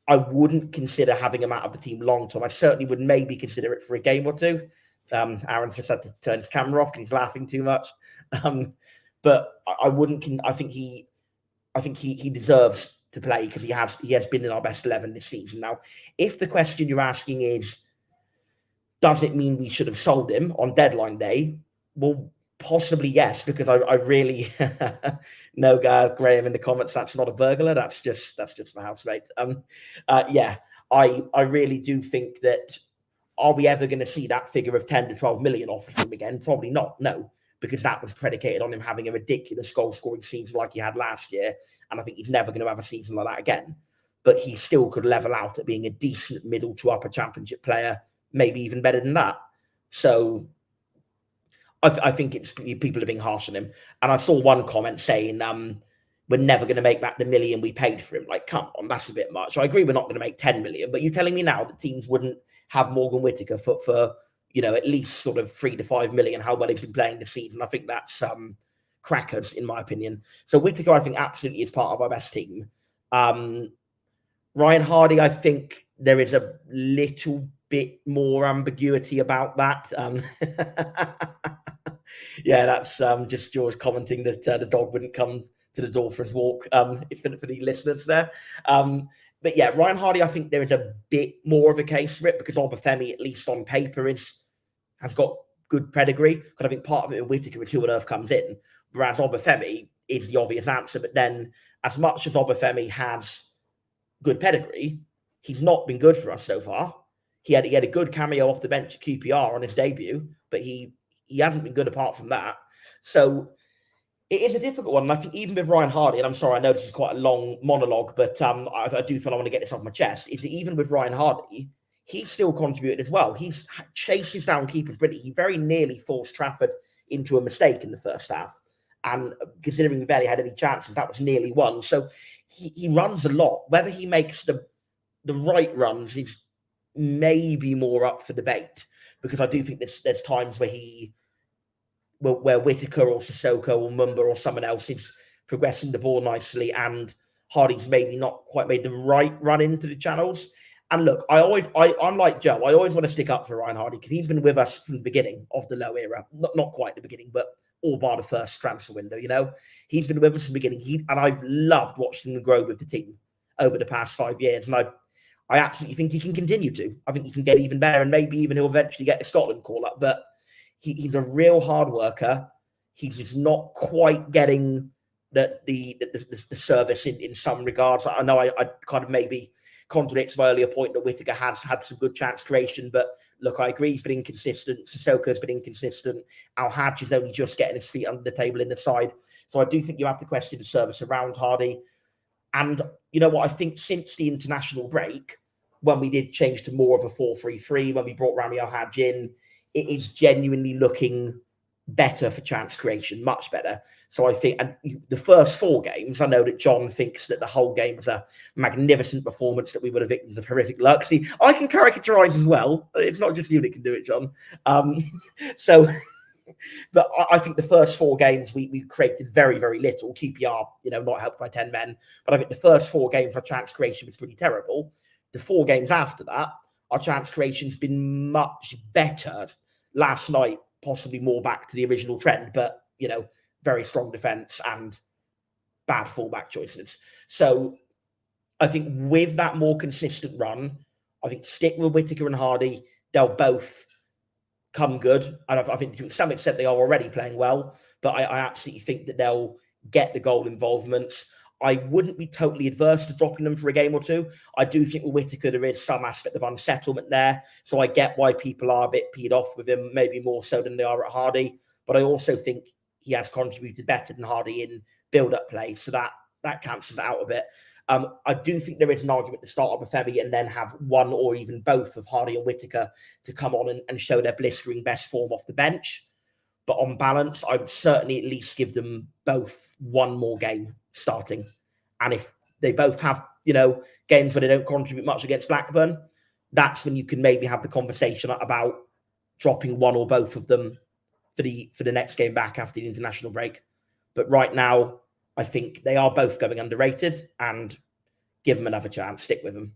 I wouldn't consider having him out of the team long term. I certainly would maybe consider it for a game or two. Aaron's just had to turn his camera off because he's laughing too much. But I wouldn't. I think he deserves to play because he has been in our best 11 this season. Now, if the question you're asking is, does it mean we should have sold him on deadline day? Well, possibly yes, because I really know Graham in the comments. That's not a burglar. That's just my housemate. I really do think that. Are we ever going to see that figure of 10 to 12 million off of him again? Probably not. No, because that was predicated on him having a ridiculous goal-scoring season like he had last year, and I think he's never going to have a season like that again. But he still could level out at being a decent middle to upper championship player, maybe even better than that. So I think it's people are being harsh on him. And I saw one comment saying, we're never going to make back the million we paid for him. Like, come on, that's a bit much. I agree we're not going to make 10 million, but you're telling me now that teams wouldn't have Morgan Whittaker for at least sort of 3 to 5 million, how well he's been playing this season. I think that's crackers, in my opinion. So Whittaker, I think, absolutely is part of our best team. Ryan Hardie, I think there is a little bit more ambiguity about that. Yeah, that's just George commenting that the dog wouldn't come to the door for his walk, for the listeners there. But yeah, Ryan Hardie, I think there is a bit more of a case for it because Obafemi, at least on paper, has got good pedigree. Because I think part of it with Whittaker is who on earth comes in, whereas Obafemi is the obvious answer. But then, as much as Obafemi has good pedigree, he's not been good for us so far. He had a good cameo off the bench at QPR on his debut, but he hasn't been good apart from that. So it is a difficult one. And I think even with Ryan Hardie, and I'm sorry, I know this is quite a long monologue, but I do feel I want to get this off my chest, is that even with Ryan Hardie, he's still contributed as well. He chases down keepers brilliantly. He very nearly forced Trafford into a mistake in the first half. And considering we barely had any chances, that was nearly one. So he runs a lot. Whether he makes the right runs is maybe more up for debate, because I do think there's times where Whittaker or Sissoko or Mumba or someone else is progressing the ball nicely and Hardie's maybe not quite made the right run into the channels. And look, I'm like Joe, I always want to stick up for Ryan Hardie because he's been with us from the beginning of the low era. Not quite the beginning, but all bar the first transfer window, He's been with us from the beginning. And I've loved watching him grow with the team over the past 5 years. And I absolutely think he can continue to. I think he can get even better and maybe even he'll eventually get a Scotland call-up. But he's a real hard worker. He's just not quite getting the service in some regards. I know I kind of maybe contradicts my earlier point that Whittaker has had some good chance creation, but look, I agree he's been inconsistent. Sissoko's been inconsistent. Al-Hajj is only just getting his feet under the table in the side. So I do think you have to question the service around Hardie. And you know what? I think since the international break, when we did change to more of a 4-3-3, when we brought Rami Al-Hajj in, it is genuinely looking better for chance creation, much better. So I think, and the first 4 games, I know that John thinks that the whole game was a magnificent performance, that we were the victims of horrific luck. See, I can caricaturize as well. It's not just you that can do it, John. So But I think the first 4 games we created very, very little. QPR, not helped by 10 men. But I think the first 4 games our chance creation was pretty terrible. The 4 games after that, our chance creation's been much better. Last night, possibly more back to the original trend, but very strong defence and bad fullback choices. So I think with that more consistent run, I think stick with Whittaker and Hardie. They'll both come good. And I think to some extent they are already playing well, but I absolutely think that they'll get the goal involvement. I wouldn't be totally adverse to dropping them for a game or 2. I do think with Whittaker there is some aspect of unsettlement there. So I get why people are a bit peed off with him, maybe more so than they are at Hardie. But I also think he has contributed better than Hardie in build-up play. So that cancels it out a bit. I do think there is an argument to start up with Femi and then have one or even both of Hardie and Whittaker to come on and show their blistering best form off the bench. But on balance, I would certainly at least give them both one more game starting. And if they both have, games where they don't contribute much against Blackburn, that's when you can maybe have the conversation about dropping one or both of them for the next game back after the international break. But right now, I think they are both going underrated, and give them another chance. Stick with them.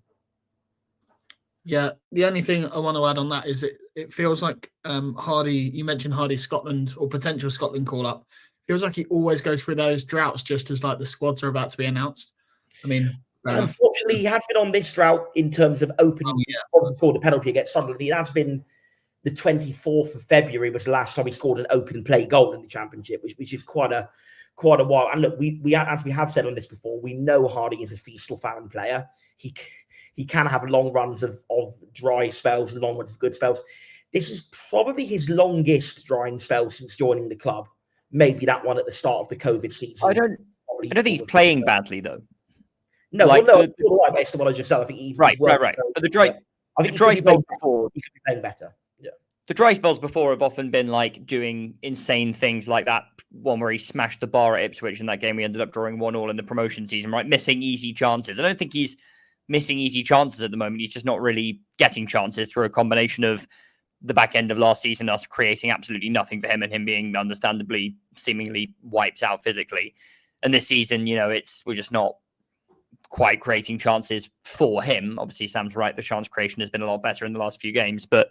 Yeah, the only thing I want to add on that is it feels like Hardie, you mentioned Hardie Scotland or potential Scotland call-up. Feels like he always goes through those droughts just as like the squads are about to be announced. I mean, unfortunately, he has been on this drought in terms of opening. Obviously scored a penalty against Sunderland. It has been the 24th of February was the last time he scored an open play goal in the Championship, which is quite a while. And look, we as we have said on this before, we know Hardie is a feast or famine player. He can have long runs of dry spells and long runs of good spells. This is probably his longest drying spell since joining the club. Maybe that one at the start of the COVID season. I don't think he's playing badly though. No, based on what I just said, I think he's right. But the dry spells before, he could be playing better. Yeah. The dry spells before have often been like doing insane things, like that one where he smashed the bar at Ipswich in that game. We ended up drawing 1-1 in the promotion season, right? Missing easy chances. I don't think he's missing easy chances at the moment. He's just not really getting chances through a combination of the back end of last season, us creating absolutely nothing for him and him being understandably seemingly wiped out physically. And this season, we're just not quite creating chances for him. Obviously, Sam's right. The chance creation has been a lot better in the last few games. But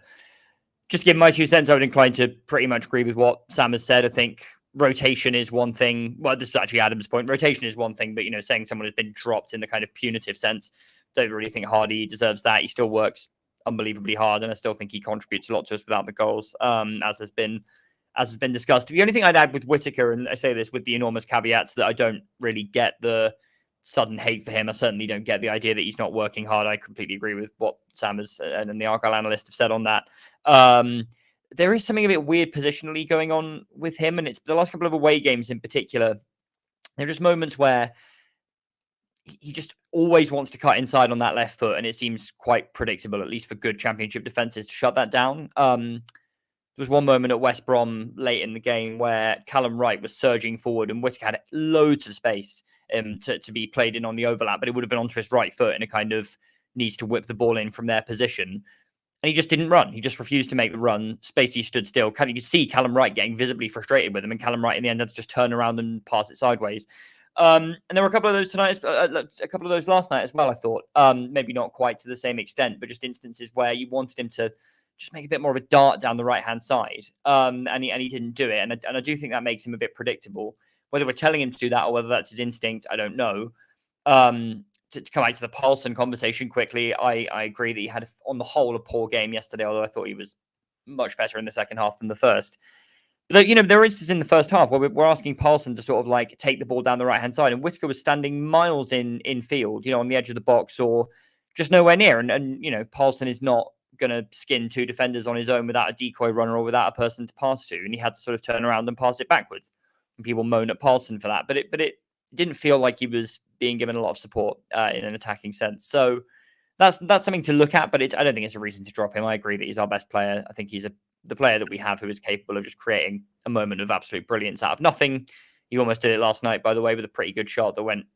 just to give my 2 cents, I would incline to pretty much agree with what Sam has said. I think rotation is one thing. Well, this is actually Adam's point. Rotation is one thing, but, saying someone has been dropped in the kind of punitive sense, don't really think Hardie deserves that. He still works unbelievably hard, and I still think he contributes a lot to us without the goals, as has been discussed. The only thing I'd add with Whittaker, and I say this with the enormous caveats that I don't really get the sudden hate for him. I certainly don't get the idea that he's not working hard. I completely agree with what Sam has and the Argyle analyst have said on that. There is something a bit weird positionally going on with him, and it's the last couple of away games in particular. There are just moments where he just always wants to cut inside on that left foot, and it seems quite predictable, at least for good Championship defences, to shut that down. There was one moment at West Brom late in the game where Callum Wright was surging forward and Whittaker had loads of space to be played in on the overlap, but it would have been onto his right foot and it kind of needs to whip the ball in from their position. And he just didn't run. He just refused to make the run. Spacey stood still. You could see Callum Wright getting visibly frustrated with him, and Callum Wright in the end had to just turn around and pass it sideways. And there were a couple of those tonight, a couple of those last night as well, I thought. Maybe not quite to the same extent, but just instances where you wanted him to just make a bit more of a dart down the right-hand side. And he didn't do it. And I do think that makes him a bit predictable. Whether we're telling him to do that or whether that's his instinct, I don't know. To come back to the Palsson conversation quickly, I agree that he had, on the whole, a poor game yesterday, although I thought he was much better in the second half than the first. But, there are instances in the first half where we're asking Palsson to sort of like take the ball down the right-hand side, and Whittaker was standing miles in field, on the edge of the box or just nowhere near. And Palsson is not going to skin 2 defenders on his own without a decoy runner or without a person to pass to. And he had to sort of turn around and pass it backwards. And people moan at Palsson for that. But it didn't feel like he was being given a lot of support in an attacking sense. So that's something to look at, but I don't think it's a reason to drop him. I agree that he's our best player. I think he's the player that we have who is capable of just creating a moment of absolute brilliance out of nothing. He almost did it last night, by the way, with a pretty good shot that went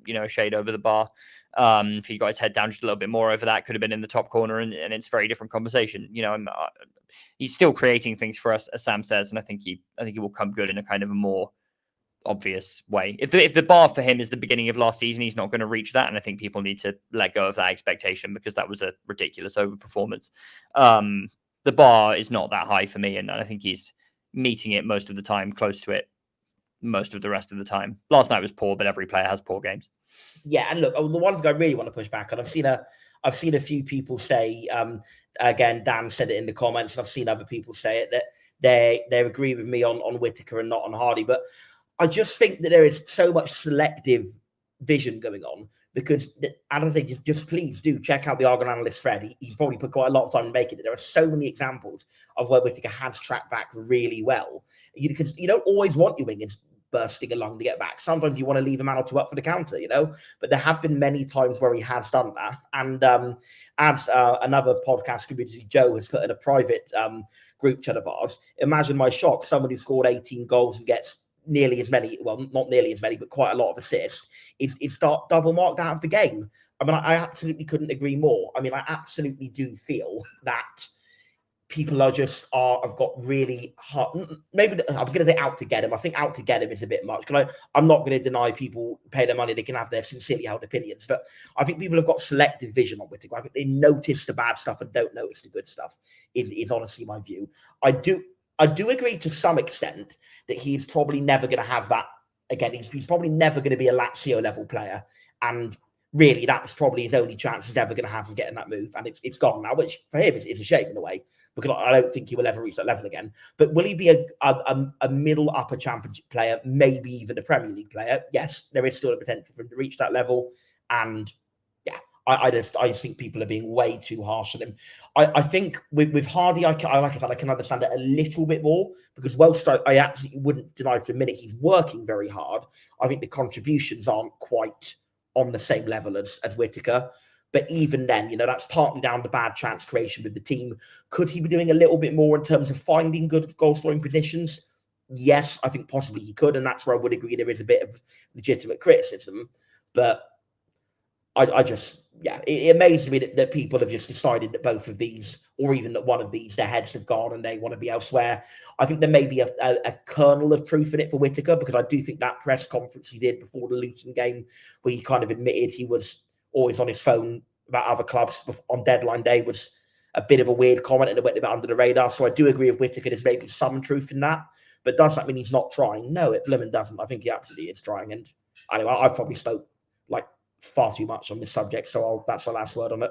a shade over the bar. If he got his head down just a little bit more over that, could have been in the top corner, and it's a very different conversation. He's still creating things for us, as Sam says, and I think he will come good in a kind of a more obvious way. If the bar for him is the beginning of last season, he's not going to reach that, and I think people need to let go of that expectation, because that was a ridiculous overperformance. The bar is not that high for me, and I think he's meeting it most of the time, close to it most of the rest of the time. Last night was poor, but every player has poor games. Yeah, and look, the one thing I really want to push back on, I've seen a few people say, again, Dan said it in the comments, and I've seen other people say it, that they agree with me on Whittaker and not on Hardie, but I just think that there is so much selective vision going on, because I don't think, just please do check out the Argyle analyst thread. He's probably put quite a lot of time in making it. There are so many examples of where Whittaker has tracked back really well. Because you don't always want your wingers bursting along to get back. Sometimes you want to leave a man or two up for the counter, but there have been many times where he has done that. And as another podcast community, Joe, has put in a private group chat of ours, imagine my shock, someone who scored 18 goals and gets nearly as many, well, not nearly as many, but quite a lot of assists, is double marked out of the game. I mean, I absolutely couldn't agree more. I mean, I absolutely do feel that people have got really hard. Maybe I'm going to say out to get him. I think out to get him is a bit much. I'm not going to deny people pay their money. They can have their sincerely held opinions. But I think people have got selective vision on Whittaker. I think they notice the bad stuff and don't notice the good stuff, is honestly my view. I do agree to some extent that he's probably never going to have that again. He's probably never going to be a Lazio level player. And really, that was probably his only chance he's ever going to have of getting that move. And it's gone now, which for him is a shame in a way, because I don't think he will ever reach that level again. But will he be a middle upper championship player, maybe even a Premier League player? Yes, there is still a potential for him to reach that level. And yeah, I just think people are being way too harsh on him. I think with Hardie, I can understand it a little bit more, because whilst I absolutely wouldn't deny for a minute he's working very hard, I think the contributions aren't quite on the same level as Whittaker. But even then, that's partly down to bad chance creation with the team. Could he be doing a little bit more in terms of finding good goal-scoring positions? Yes, I think possibly he could, and that's where I would agree there is a bit of legitimate criticism. But it amazes me that people have just decided that both of these, or even that one of these, their heads have gone and they want to be elsewhere. I think there may be a kernel of truth in it for Whittaker, because I do think that press conference he did before the Luton game, where he kind of admitted he was always on his phone about other clubs on deadline day, was a bit of a weird comment and it went a bit under the radar. So I do agree with Whittaker, there's maybe some truth in that. But does that mean he's not trying? No, it blooming doesn't. I think he absolutely is trying. And anyway, I've probably spoke far too much on this subject, so that's the last word on it.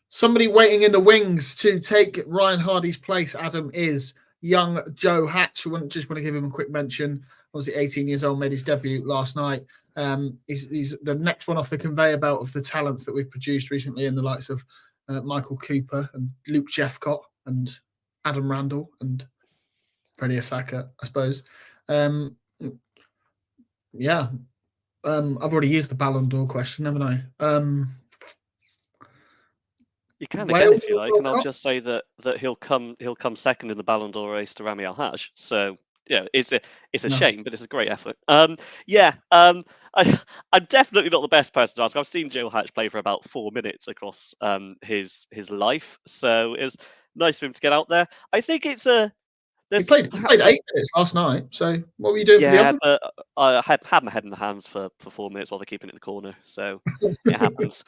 Somebody waiting in the wings to take Ryan Hardie's place, Adam, is young Joe Hatch. I just want to give him a quick mention. Obviously 18 years old, made his debut last night. He's the next one off the conveyor belt of the talents that we've produced recently, in the likes of Michael Cooper and Luke Jeffcott and Adam Randall and Freddie Asaka, I suppose. I've already used the Ballon d'Or question, haven't I? You can again if you like, and I'll just say that he'll come second in the Ballon d'Or race to Rami Al-Haj. So it's a shame, but it's a great effort. I'm definitely not the best person to ask. I've seen Joe Hatch play for about 4 minutes across his life, so it's nice for him to get out there. I think it's a. He played 8 minutes last night. So what were you doing for the others? But I had my head in the hands for 4 minutes while they're keeping it in the corner. So it happens.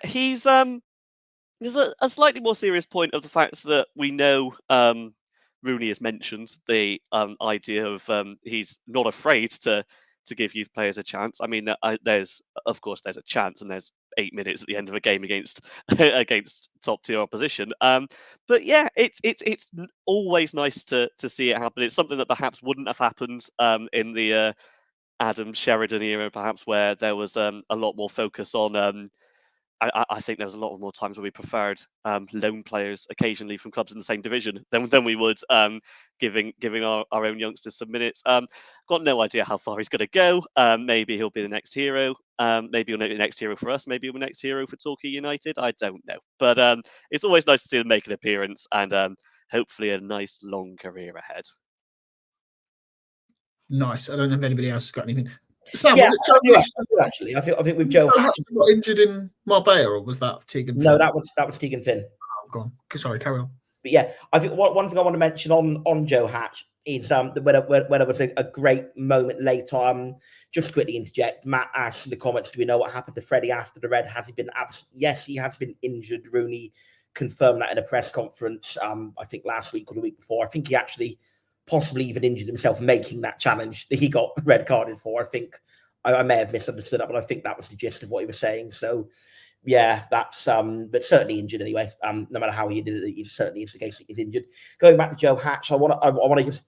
He's there's a slightly more serious point of the fact that we know Rooney has mentioned the idea of he's not afraid to give youth players a chance. I mean, there's a chance, and there's 8 minutes at the end of a game against top tier opposition. But yeah, it's always nice to see it happen. It's something that perhaps wouldn't have happened in the Adam Sheridan era, perhaps, where there was a lot more focus on. I think there was a lot more times where we preferred loan players occasionally from clubs in the same division than we would giving our own youngsters some minutes. Got no idea how far he's going to go. Maybe he'll be the next hero. Maybe he'll be the next hero for us. Maybe he'll be the next hero for Torquay United. I don't know. But it's always nice to see him make an appearance, and hopefully a nice long career ahead. Nice. I don't know if anybody else has got anything. Sam, Yeah, was it Joe Hatch? I do actually. I think with Joe Joe Hatch. Hatch got injured in Marbella, or was that Tegan? No, Finn? that was Tegan Finn. Oh, go on. Sorry, carry on. But yeah, I think one thing I want to mention on Joe Hatch is when there was a great moment later. Just to quickly interject, Matt asked in the comments, do we know what happened to Freddie after the red? Has he been absent? Yes, he has been injured. Rooney confirmed that in a press conference, I think last week or the week before. I think he actually possibly even injured himself making that challenge that he got red carded for. I think I may have misunderstood that, but I think that was the gist of what he was saying. So yeah, that's but certainly injured anyway. No matter how he did it, it certainly is the case that he's injured. Going back to Joe Hatch, I want to just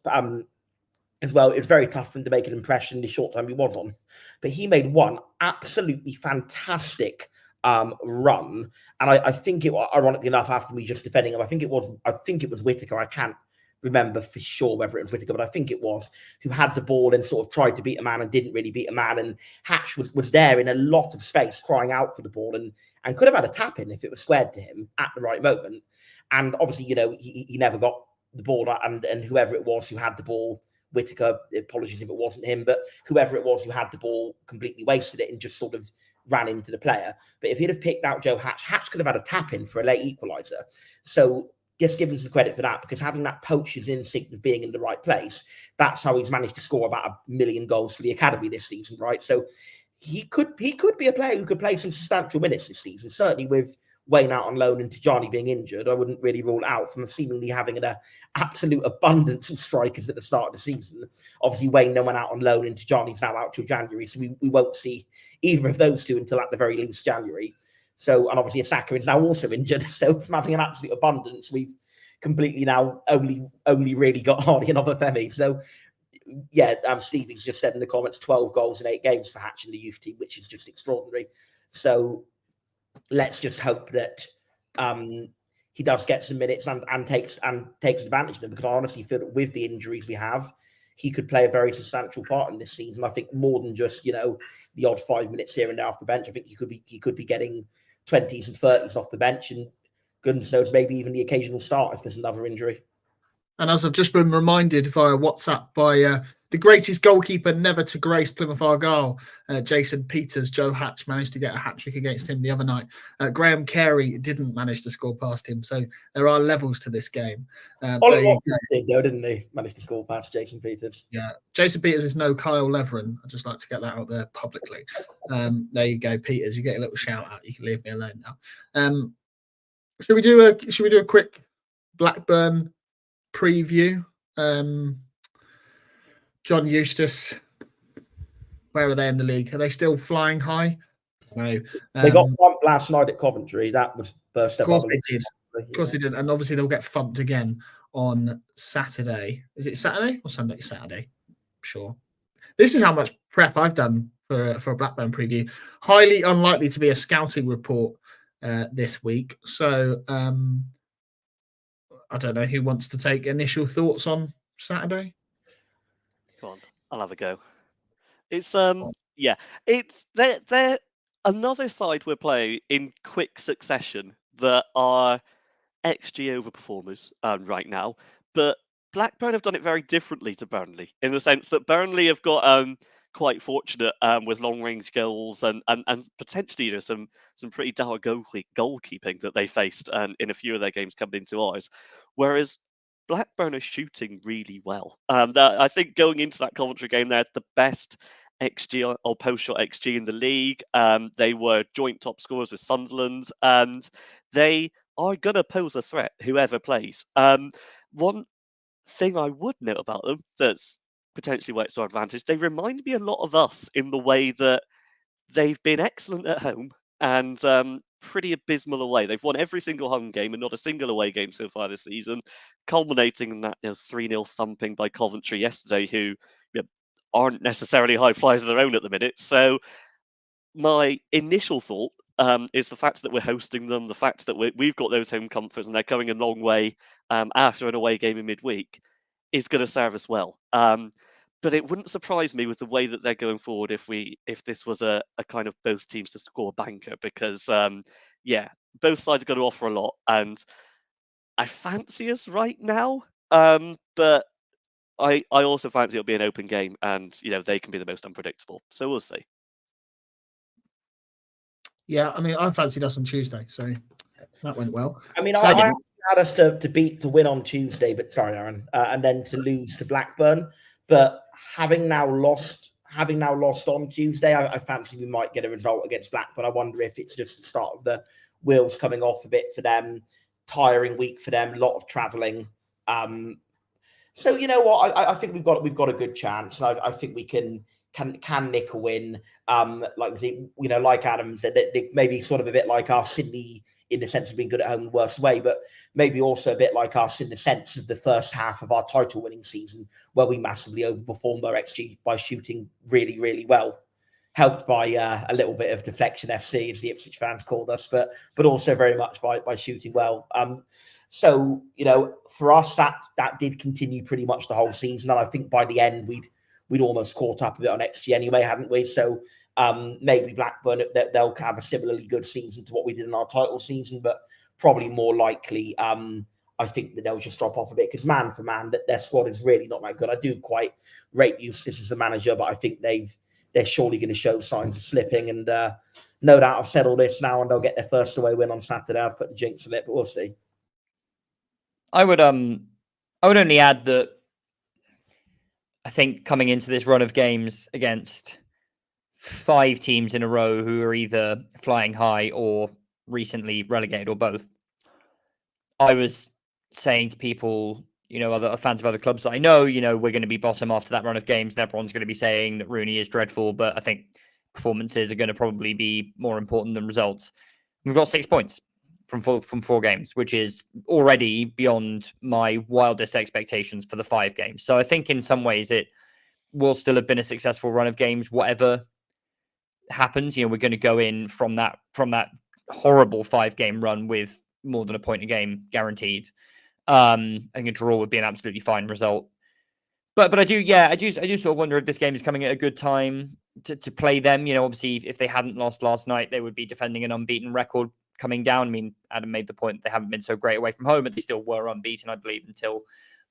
as well. It was very tough for him to make an impression in the short time he was on, but he made one absolutely fantastic run, and I think it, ironically enough, after me just defending him, I think it was Whittaker. I can't remember for sure whether it was Whittaker, but I think it was, who had the ball and sort of tried to beat a man and didn't really beat a man. And Hatch was there in a lot of space crying out for the ball and could have had a tap in if it was squared to him at the right moment. And obviously, he never got the ball, and whoever it was who had the ball, Whittaker, apologies if it wasn't him, but whoever it was who had the ball completely wasted it and just sort of ran into the player. But if he'd have picked out Joe Hatch, Hatch could have had a tap in for a late equaliser. So just give him some credit for that, because having that poacher's instinct of being in the right place, that's how he's managed to score about 1 million goals for the academy this season, right? So he could be a player who could play some substantial minutes this season. Certainly with Wayne out on loan and Tijani being injured, I wouldn't really rule out from seemingly having an absolute abundance of strikers at the start of the season. Obviously, Wayne then went out on loan and Tijani's now out till January, so we won't see either of those two until at the very least January. So, and obviously Asaka is now also injured. So from having an absolute abundance, we've completely now only really got Hardie and Obafemi. So yeah, Stevie's just said in the comments, 12 goals in 8 games for Hatch in the youth team, which is just extraordinary. So let's just hope that he does get some minutes and takes advantage of them, because I honestly feel that with the injuries we have, he could play a very substantial part in this season. I think more than just the odd 5 minutes here and there off the bench. I think he could be getting 20s and 30s off the bench, and goodness knows, maybe even the occasional start if there's another injury. And as I've just been reminded via WhatsApp by the greatest goalkeeper never to grace Plymouth Argyle, Jason Peters, Joe Hatch managed to get a hat-trick against him the other night. Graham Carey didn't manage to score past him. So there are levels to this game. Ollie Watson did, though, didn't he? Managed to score past Jason Peters. Yeah, Jason Peters is no Kyle Leverin. I'd just like to get that out there publicly. There you go, Peters. You get a little shout out. You can leave me alone now. Should we do a quick Blackburn preview? John Eustace, where are they in the league? Are they still flying high? No. They got thumped last night at Coventry. That was burst up. Of course they did. Of course they did. And obviously they'll get thumped again on Saturday. Is it Saturday or Sunday? Saturday. Sure. This is how much prep I've done for a Blackburn preview. Highly unlikely to be a scouting report this week. So I don't know who wants to take initial thoughts on Saturday. Go on, I'll have a go. It's they're another side we're playing in quick succession that are XG overperformers right now, but Blackburn have done it very differently to Burnley, in the sense that Burnley have got quite fortunate with long range goals and potentially some pretty dour goalkeeping that they faced in a few of their games coming into ours, whereas Blackburn are shooting really well. I think going into that Coventry game, they're the best XG or post shot XG in the league. They were joint top scorers with Sunderland, and they are going to pose a threat whoever plays. One thing I would note about them that's potentially works to our advantage, they remind me a lot of us in the way that they've been excellent at home and pretty abysmal away. They've won every single home game and not a single away game so far this season, culminating in that 3-0 thumping by Coventry yesterday, who aren't necessarily high flyers of their own at the minute. So my initial thought is the fact that we're hosting them, the fact that we've got those home comforts and they're going a long way after an away game in midweek is going to serve us well. But it wouldn't surprise me with the way that they're going forward if this was a kind of both teams to score banker, because both sides are going to offer a lot, and I fancy us right now. But I also fancy it'll be an open game, and they can be the most unpredictable. So we'll see. Yeah, I mean, I fancied us on Tuesday, so that went well. I mean, So I didn't. had us to win on Tuesday, but sorry, Aaron, and then to lose to Blackburn. But having now lost on Tuesday, I fancy we might get a result against Blackburn. I wonder if it's just the start of the wheels coming off a bit for them. Tiring week for them, a lot of travelling. So you know what? I think we've got a good chance. I think we can nick a win. Like Adam said, maybe sort of a bit like our Sydney in the sense of being good at home in the worst way, but maybe also a bit like us in the sense of the first half of our title-winning season, where we massively overperformed our XG by shooting really, really well, helped by a little bit of deflection FC, as the Ipswich fans called us, but also very much by shooting well. So for us, that did continue pretty much the whole season, and I think by the end we'd almost caught up a bit on XG anyway, hadn't we? So maybe Blackburn, they'll have a similarly good season to what we did in our title season, but probably more likely, I think that they'll just drop off a bit because man for man, that their squad is really not that good. I do quite rate Eustace as a manager, but I think they're surely going to show signs of slipping. And no doubt I've said all this now, and they'll get their first away win on Saturday. I've put the jinx on it, but we'll see. I would only add that I think coming into this run of games against 5 teams in a row who are either flying high or recently relegated or both, I was saying to people, other fans of other clubs that I know, we're going to be bottom after that run of games, and everyone's going to be saying that Rooney is dreadful, but I think performances are going to probably be more important than results. We've got 6 points from 4 games, which is already beyond my wildest expectations for the 5 games. So I think in some ways it will still have been a successful run of games, whatever happens. We're going to go in from that horrible 5-game run with more than a point a game guaranteed. I think a draw would be an absolutely fine result. But I do sort of wonder if this game is coming at a good time to play them. Obviously, if they hadn't lost last night, they would be defending an unbeaten record coming down. I mean, Adam made the point they haven't been so great away from home, but they still were unbeaten, I believe, until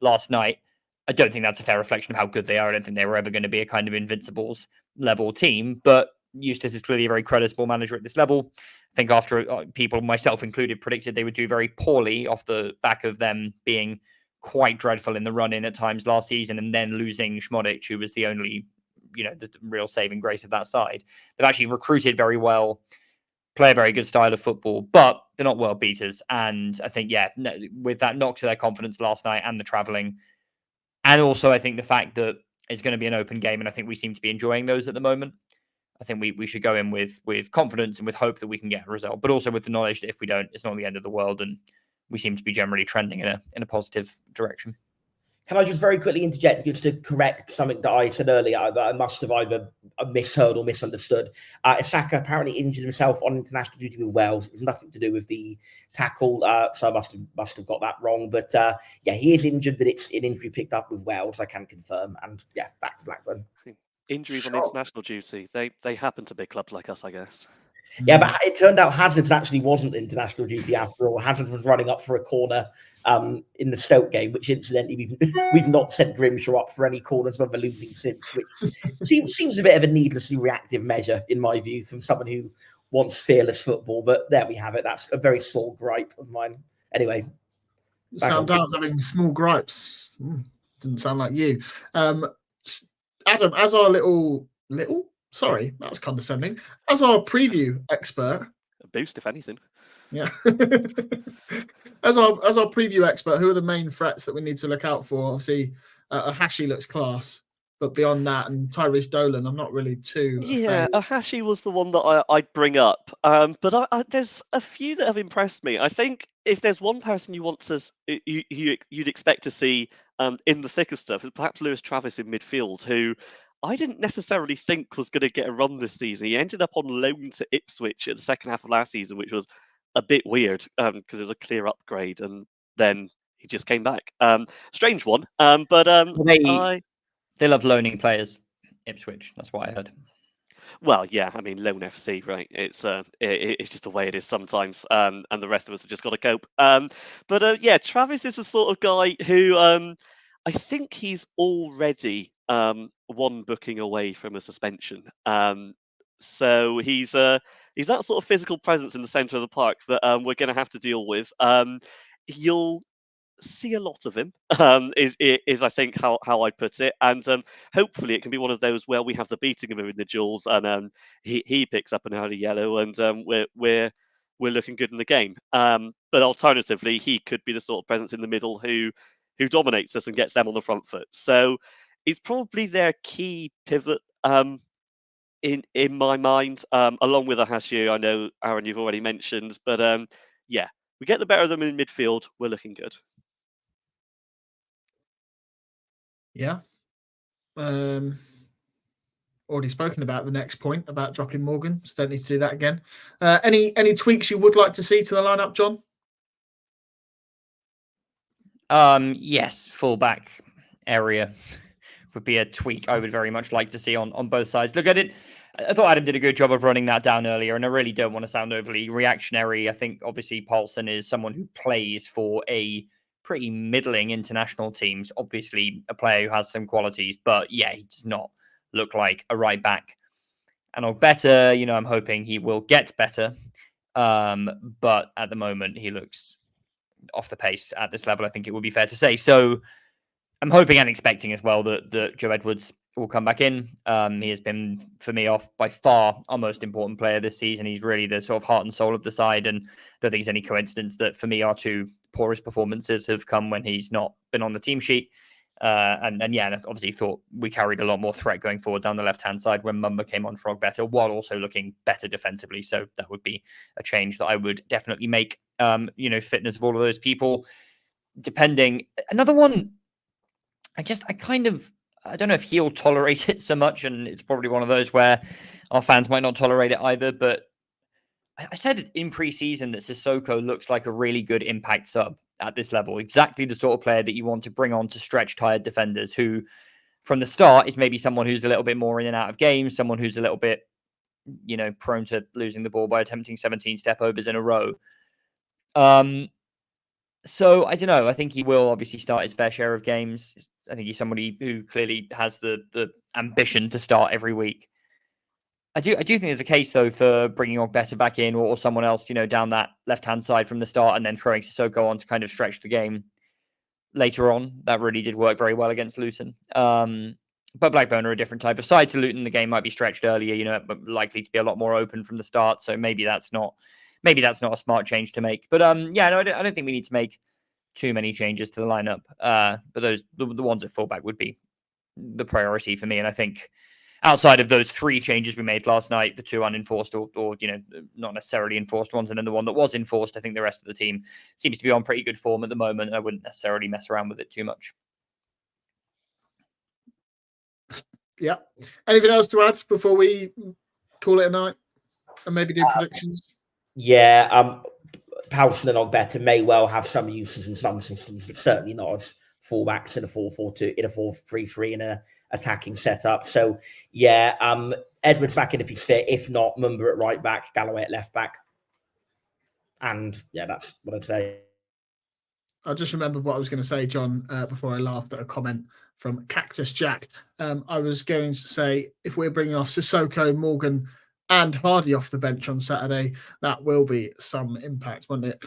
last night. I don't think that's a fair reflection of how good they are. I don't think they were ever going to be a kind of Invincibles level team, but Eustace is clearly a very creditable manager at this level. I think after people, myself included, predicted they would do very poorly off the back of them being quite dreadful in the run-in at times last season, and then losing Schmodic, who was the only, the real saving grace of that side. They've actually recruited very well, play a very good style of football, but they're not world beaters. And I think, with that knock to their confidence last night and the travelling, and also I think the fact that it's going to be an open game, and I think we seem to be enjoying those at the moment, I think we should go in with confidence and with hope that we can get a result, but also with the knowledge that if we don't, it's not the end of the world, and we seem to be generally trending in a positive direction. Can I just very quickly interject just to correct something that I said earlier that I must have either misheard or misunderstood? Isaka apparently injured himself on international duty with Wales. It was nothing to do with the tackle, so I must have got that wrong. But he is injured, but it's an injury picked up with Wales, I can confirm. And back to Blackburn. Injuries on international duty, they happen to big clubs like us, I guess. Yeah, but it turned out Hazard actually wasn't international duty after all. Hazard was running up for a corner in the Stoke game, which incidentally we've not sent Grimshaw up for any corners when we're losing since, which seems a bit of a needlessly reactive measure in my view from someone who wants fearless football. But there we have it. That's a very small gripe of mine. Anyway, sound out having small gripes. Didn't sound like you, Adam. As our little. Sorry, that's condescending. As our preview expert, a boost if anything. Yeah. as our preview expert, who are the main threats that we need to look out for? Obviously, Ahashi looks class, but beyond that, and Tyrese Dolan, I'm not really too. Yeah, Ahashi was the one that I'd bring up. But there's a few that have impressed me. I think if there's one person you want to, you'd expect to see in the thick of stuff, is perhaps Lewis Travis in midfield, who I didn't necessarily think was going to get a run this season. He ended up on loan to Ipswich at the second half of last season, which was a bit weird because it was a clear upgrade, and then he just came back. Strange one, but they love loaning players. Ipswich, that's what I heard. Well, yeah, I mean, loan FC, right? It's just the way it is sometimes, and the rest of us have just got to cope. But Travis is the sort of guy who I I think he's already one booking away from a suspension. So he's that sort of physical presence in the centre of the park that we're going to have to deal with. You'll see a lot of him. Is I think how I put it, and hopefully it can be one of those where we have the beating of him in the duels, and he picks up an early yellow, and we're looking good in the game. But alternatively, he could be the sort of presence in the middle who dominates us and gets them on the front foot. So he's probably their key pivot. In my mind, along with Ahasio, I know Aaron you've already mentioned, but yeah, we get the better of them in midfield. We're looking good. Yeah. Already spoken about the next point about dropping Morgan, so don't need to do that again. Any tweaks you would like to see to the lineup, John? Yes, fullback area would be a tweak I would very much like to see on both sides. Look at it. I thought Adam did a good job of running that down earlier, and I really don't want to sound overly reactionary. I think obviously Palsson is someone who plays for a pretty middling international teams. Obviously a player who has some qualities, but yeah, he does not look like a right back. And Ogbeta, I'm hoping he will get better. But at the moment he looks off the pace at this level, I think it would be fair to say. So I'm hoping and expecting as well that Joe Edwards will come back in. He has been, for me, by far our most important player this season. He's really the sort of heart and soul of the side, and I don't think it's any coincidence that for me our two poorest performances have come when he's not been on the team sheet. And yeah, obviously thought we carried a lot more threat going forward down the left-hand side when Mumba came on for Ogbeta, while also looking better defensively. So that would be a change that I would definitely make. Fitness of all of those people, depending. Another one, I don't know if he'll tolerate it so much, and it's probably one of those where our fans might not tolerate it either. But I said in pre-season that Sissoko looks like a really good impact sub at this level. Exactly the sort of player that you want to bring on to stretch tired defenders, who from the start is maybe someone who's a little bit more in and out of games, someone who's a little bit, prone to losing the ball by attempting 17 step overs in a row. So I don't know. I think he will obviously start his fair share of games. I think he's somebody who clearly has the ambition to start every week. I do think there's a case though for bringing Ogbeta back in or someone else, down that left-hand side from the start, and then throwing Sissoko on to kind of stretch the game later on. That really did work very well against Luton. But Blackburn are a different type of side to Luton. The game might be stretched earlier, but likely to be a lot more open from the start. So maybe that's not a smart change to make. But I don't think we need to make too many changes to the lineup. But the ones at fullback would be the priority for me. And I think outside of those three changes we made last night, the two unenforced or not necessarily enforced ones, and then the one that was enforced, I think the rest of the team seems to be on pretty good form at the moment. I wouldn't necessarily mess around with it too much. Yeah. Anything else to add before we call it a night and maybe do predictions? Yeah, Palsson and Ogbeta may well have some uses in some systems, but certainly not as fullbacks in a 4-4-2, in a 4-3-3, in a attacking setup. So yeah, Edwards back in if he's fit. If not, Mumba at right back, Galloway at left back. And yeah, that's what I'd say. I just remembered what I was going to say, John, before I laughed at a comment from Cactus Jack. I was going to say, if we're bringing off Sissoko, Morgan and Hardie off the bench on Saturday, that will be some impact, won't it?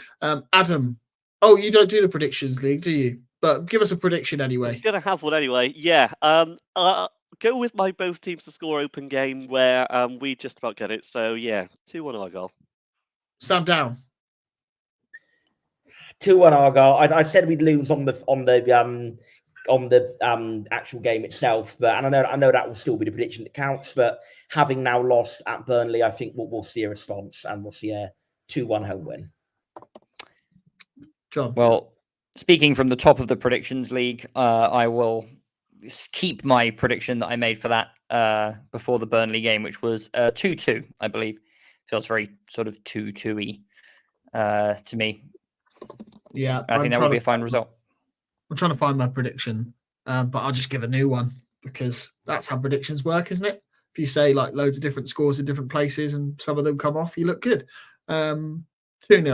Adam, you don't do the predictions league, do you? But give us a prediction anyway. Gonna have one anyway. Yeah. Go with my both teams to score open game where we just about get it. So yeah, 2-1 Argyle. Sam Down. 2-1 Argyle. I said we'd lose on the actual game itself, but and I know that will still be the prediction that counts. But having now lost at Burnley, I think we'll see a response and we'll see a 2-1 home win. John. Well, speaking from the top of the predictions league, I will keep my prediction that I made for that before the Burnley game, which was 2-2, I believe. Feels very sort of 2-2-y to me. Yeah, I think that would be a fine result. I'm trying to find my prediction, but I'll just give a new one because that's how predictions work, isn't it? If you say like loads of different scores in different places and some of them come off, you look good. 2-0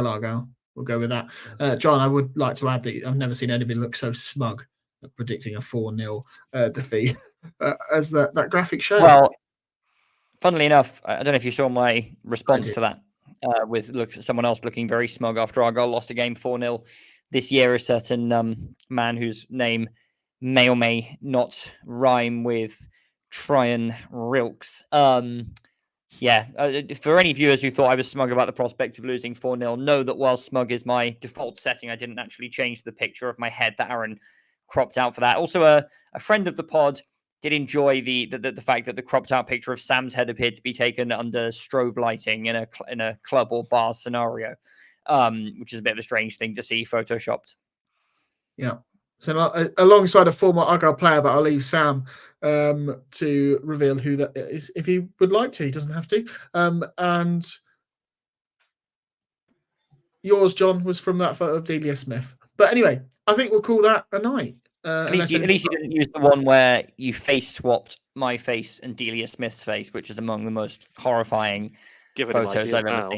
Argyle. We'll go with that. John, I would like to add that I've never seen anybody look so smug predicting a 4-0 defeat, as that graphic showed. Well, funnily enough, I don't know if you saw my response to that, with someone else looking very smug after Argyle lost a game 4-0 this year. A certain man whose name may or may not rhyme with Tryon Rilks. For any viewers who thought I was smug about the prospect of losing 4-0, know that while smug is my default setting, I didn't actually change the picture of my head that Aaron cropped out for that. Also, a friend of the pod did enjoy the fact that the cropped out picture of Sam's head appeared to be taken under strobe lighting in a club or bar scenario, which is a bit of a strange thing to see photoshopped. Yeah. So alongside a former Argyle player, but I'll leave Sam to reveal who that is if he would like to. He doesn't have to. And yours, John, was from that photo of Delia Smith. But anyway, I think we'll call that a night. At least you didn't use the one where you face swapped my face and Delia Smith's face, which is among the most horrifying photos I've ever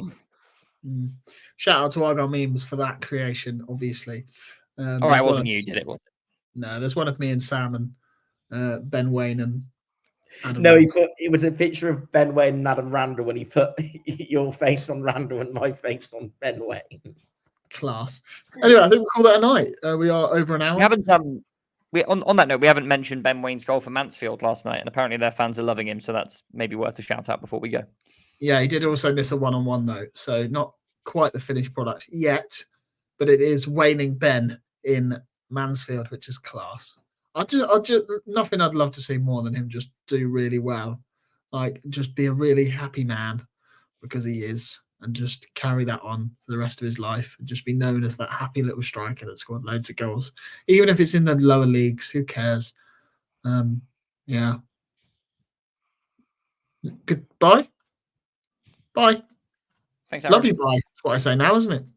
seen. Shout out to Argyle Memes for that creation, obviously. All right, it wasn't you, did it? No, there's one of me and Sam and Ben Wayne and Adam. No, it was a picture of Ben Wayne and Adam Randall when he put your face on Randall and my face on Ben Wayne. Class. Anyway, I think we'll call that a night. We are over an hour. We haven't on that note, we haven't mentioned Ben Wayne's goal for Mansfield last night, and apparently their fans are loving him, so that's maybe worth a shout out before we go. Yeah, he did also miss a 1-on-1 though, so not quite the finished product yet, but it is waning Ben in Mansfield, which is class. I just nothing I'd love to see more than him just do really well, like just be a really happy man, because he is, and just carry that on for the rest of his life and just be known as that happy little striker that scored loads of goals, even if it's in the lower leagues. Who cares? Yeah. Goodbye. Bye. Thanks, Aaron. Love you. Bye. That's what I say now, isn't it?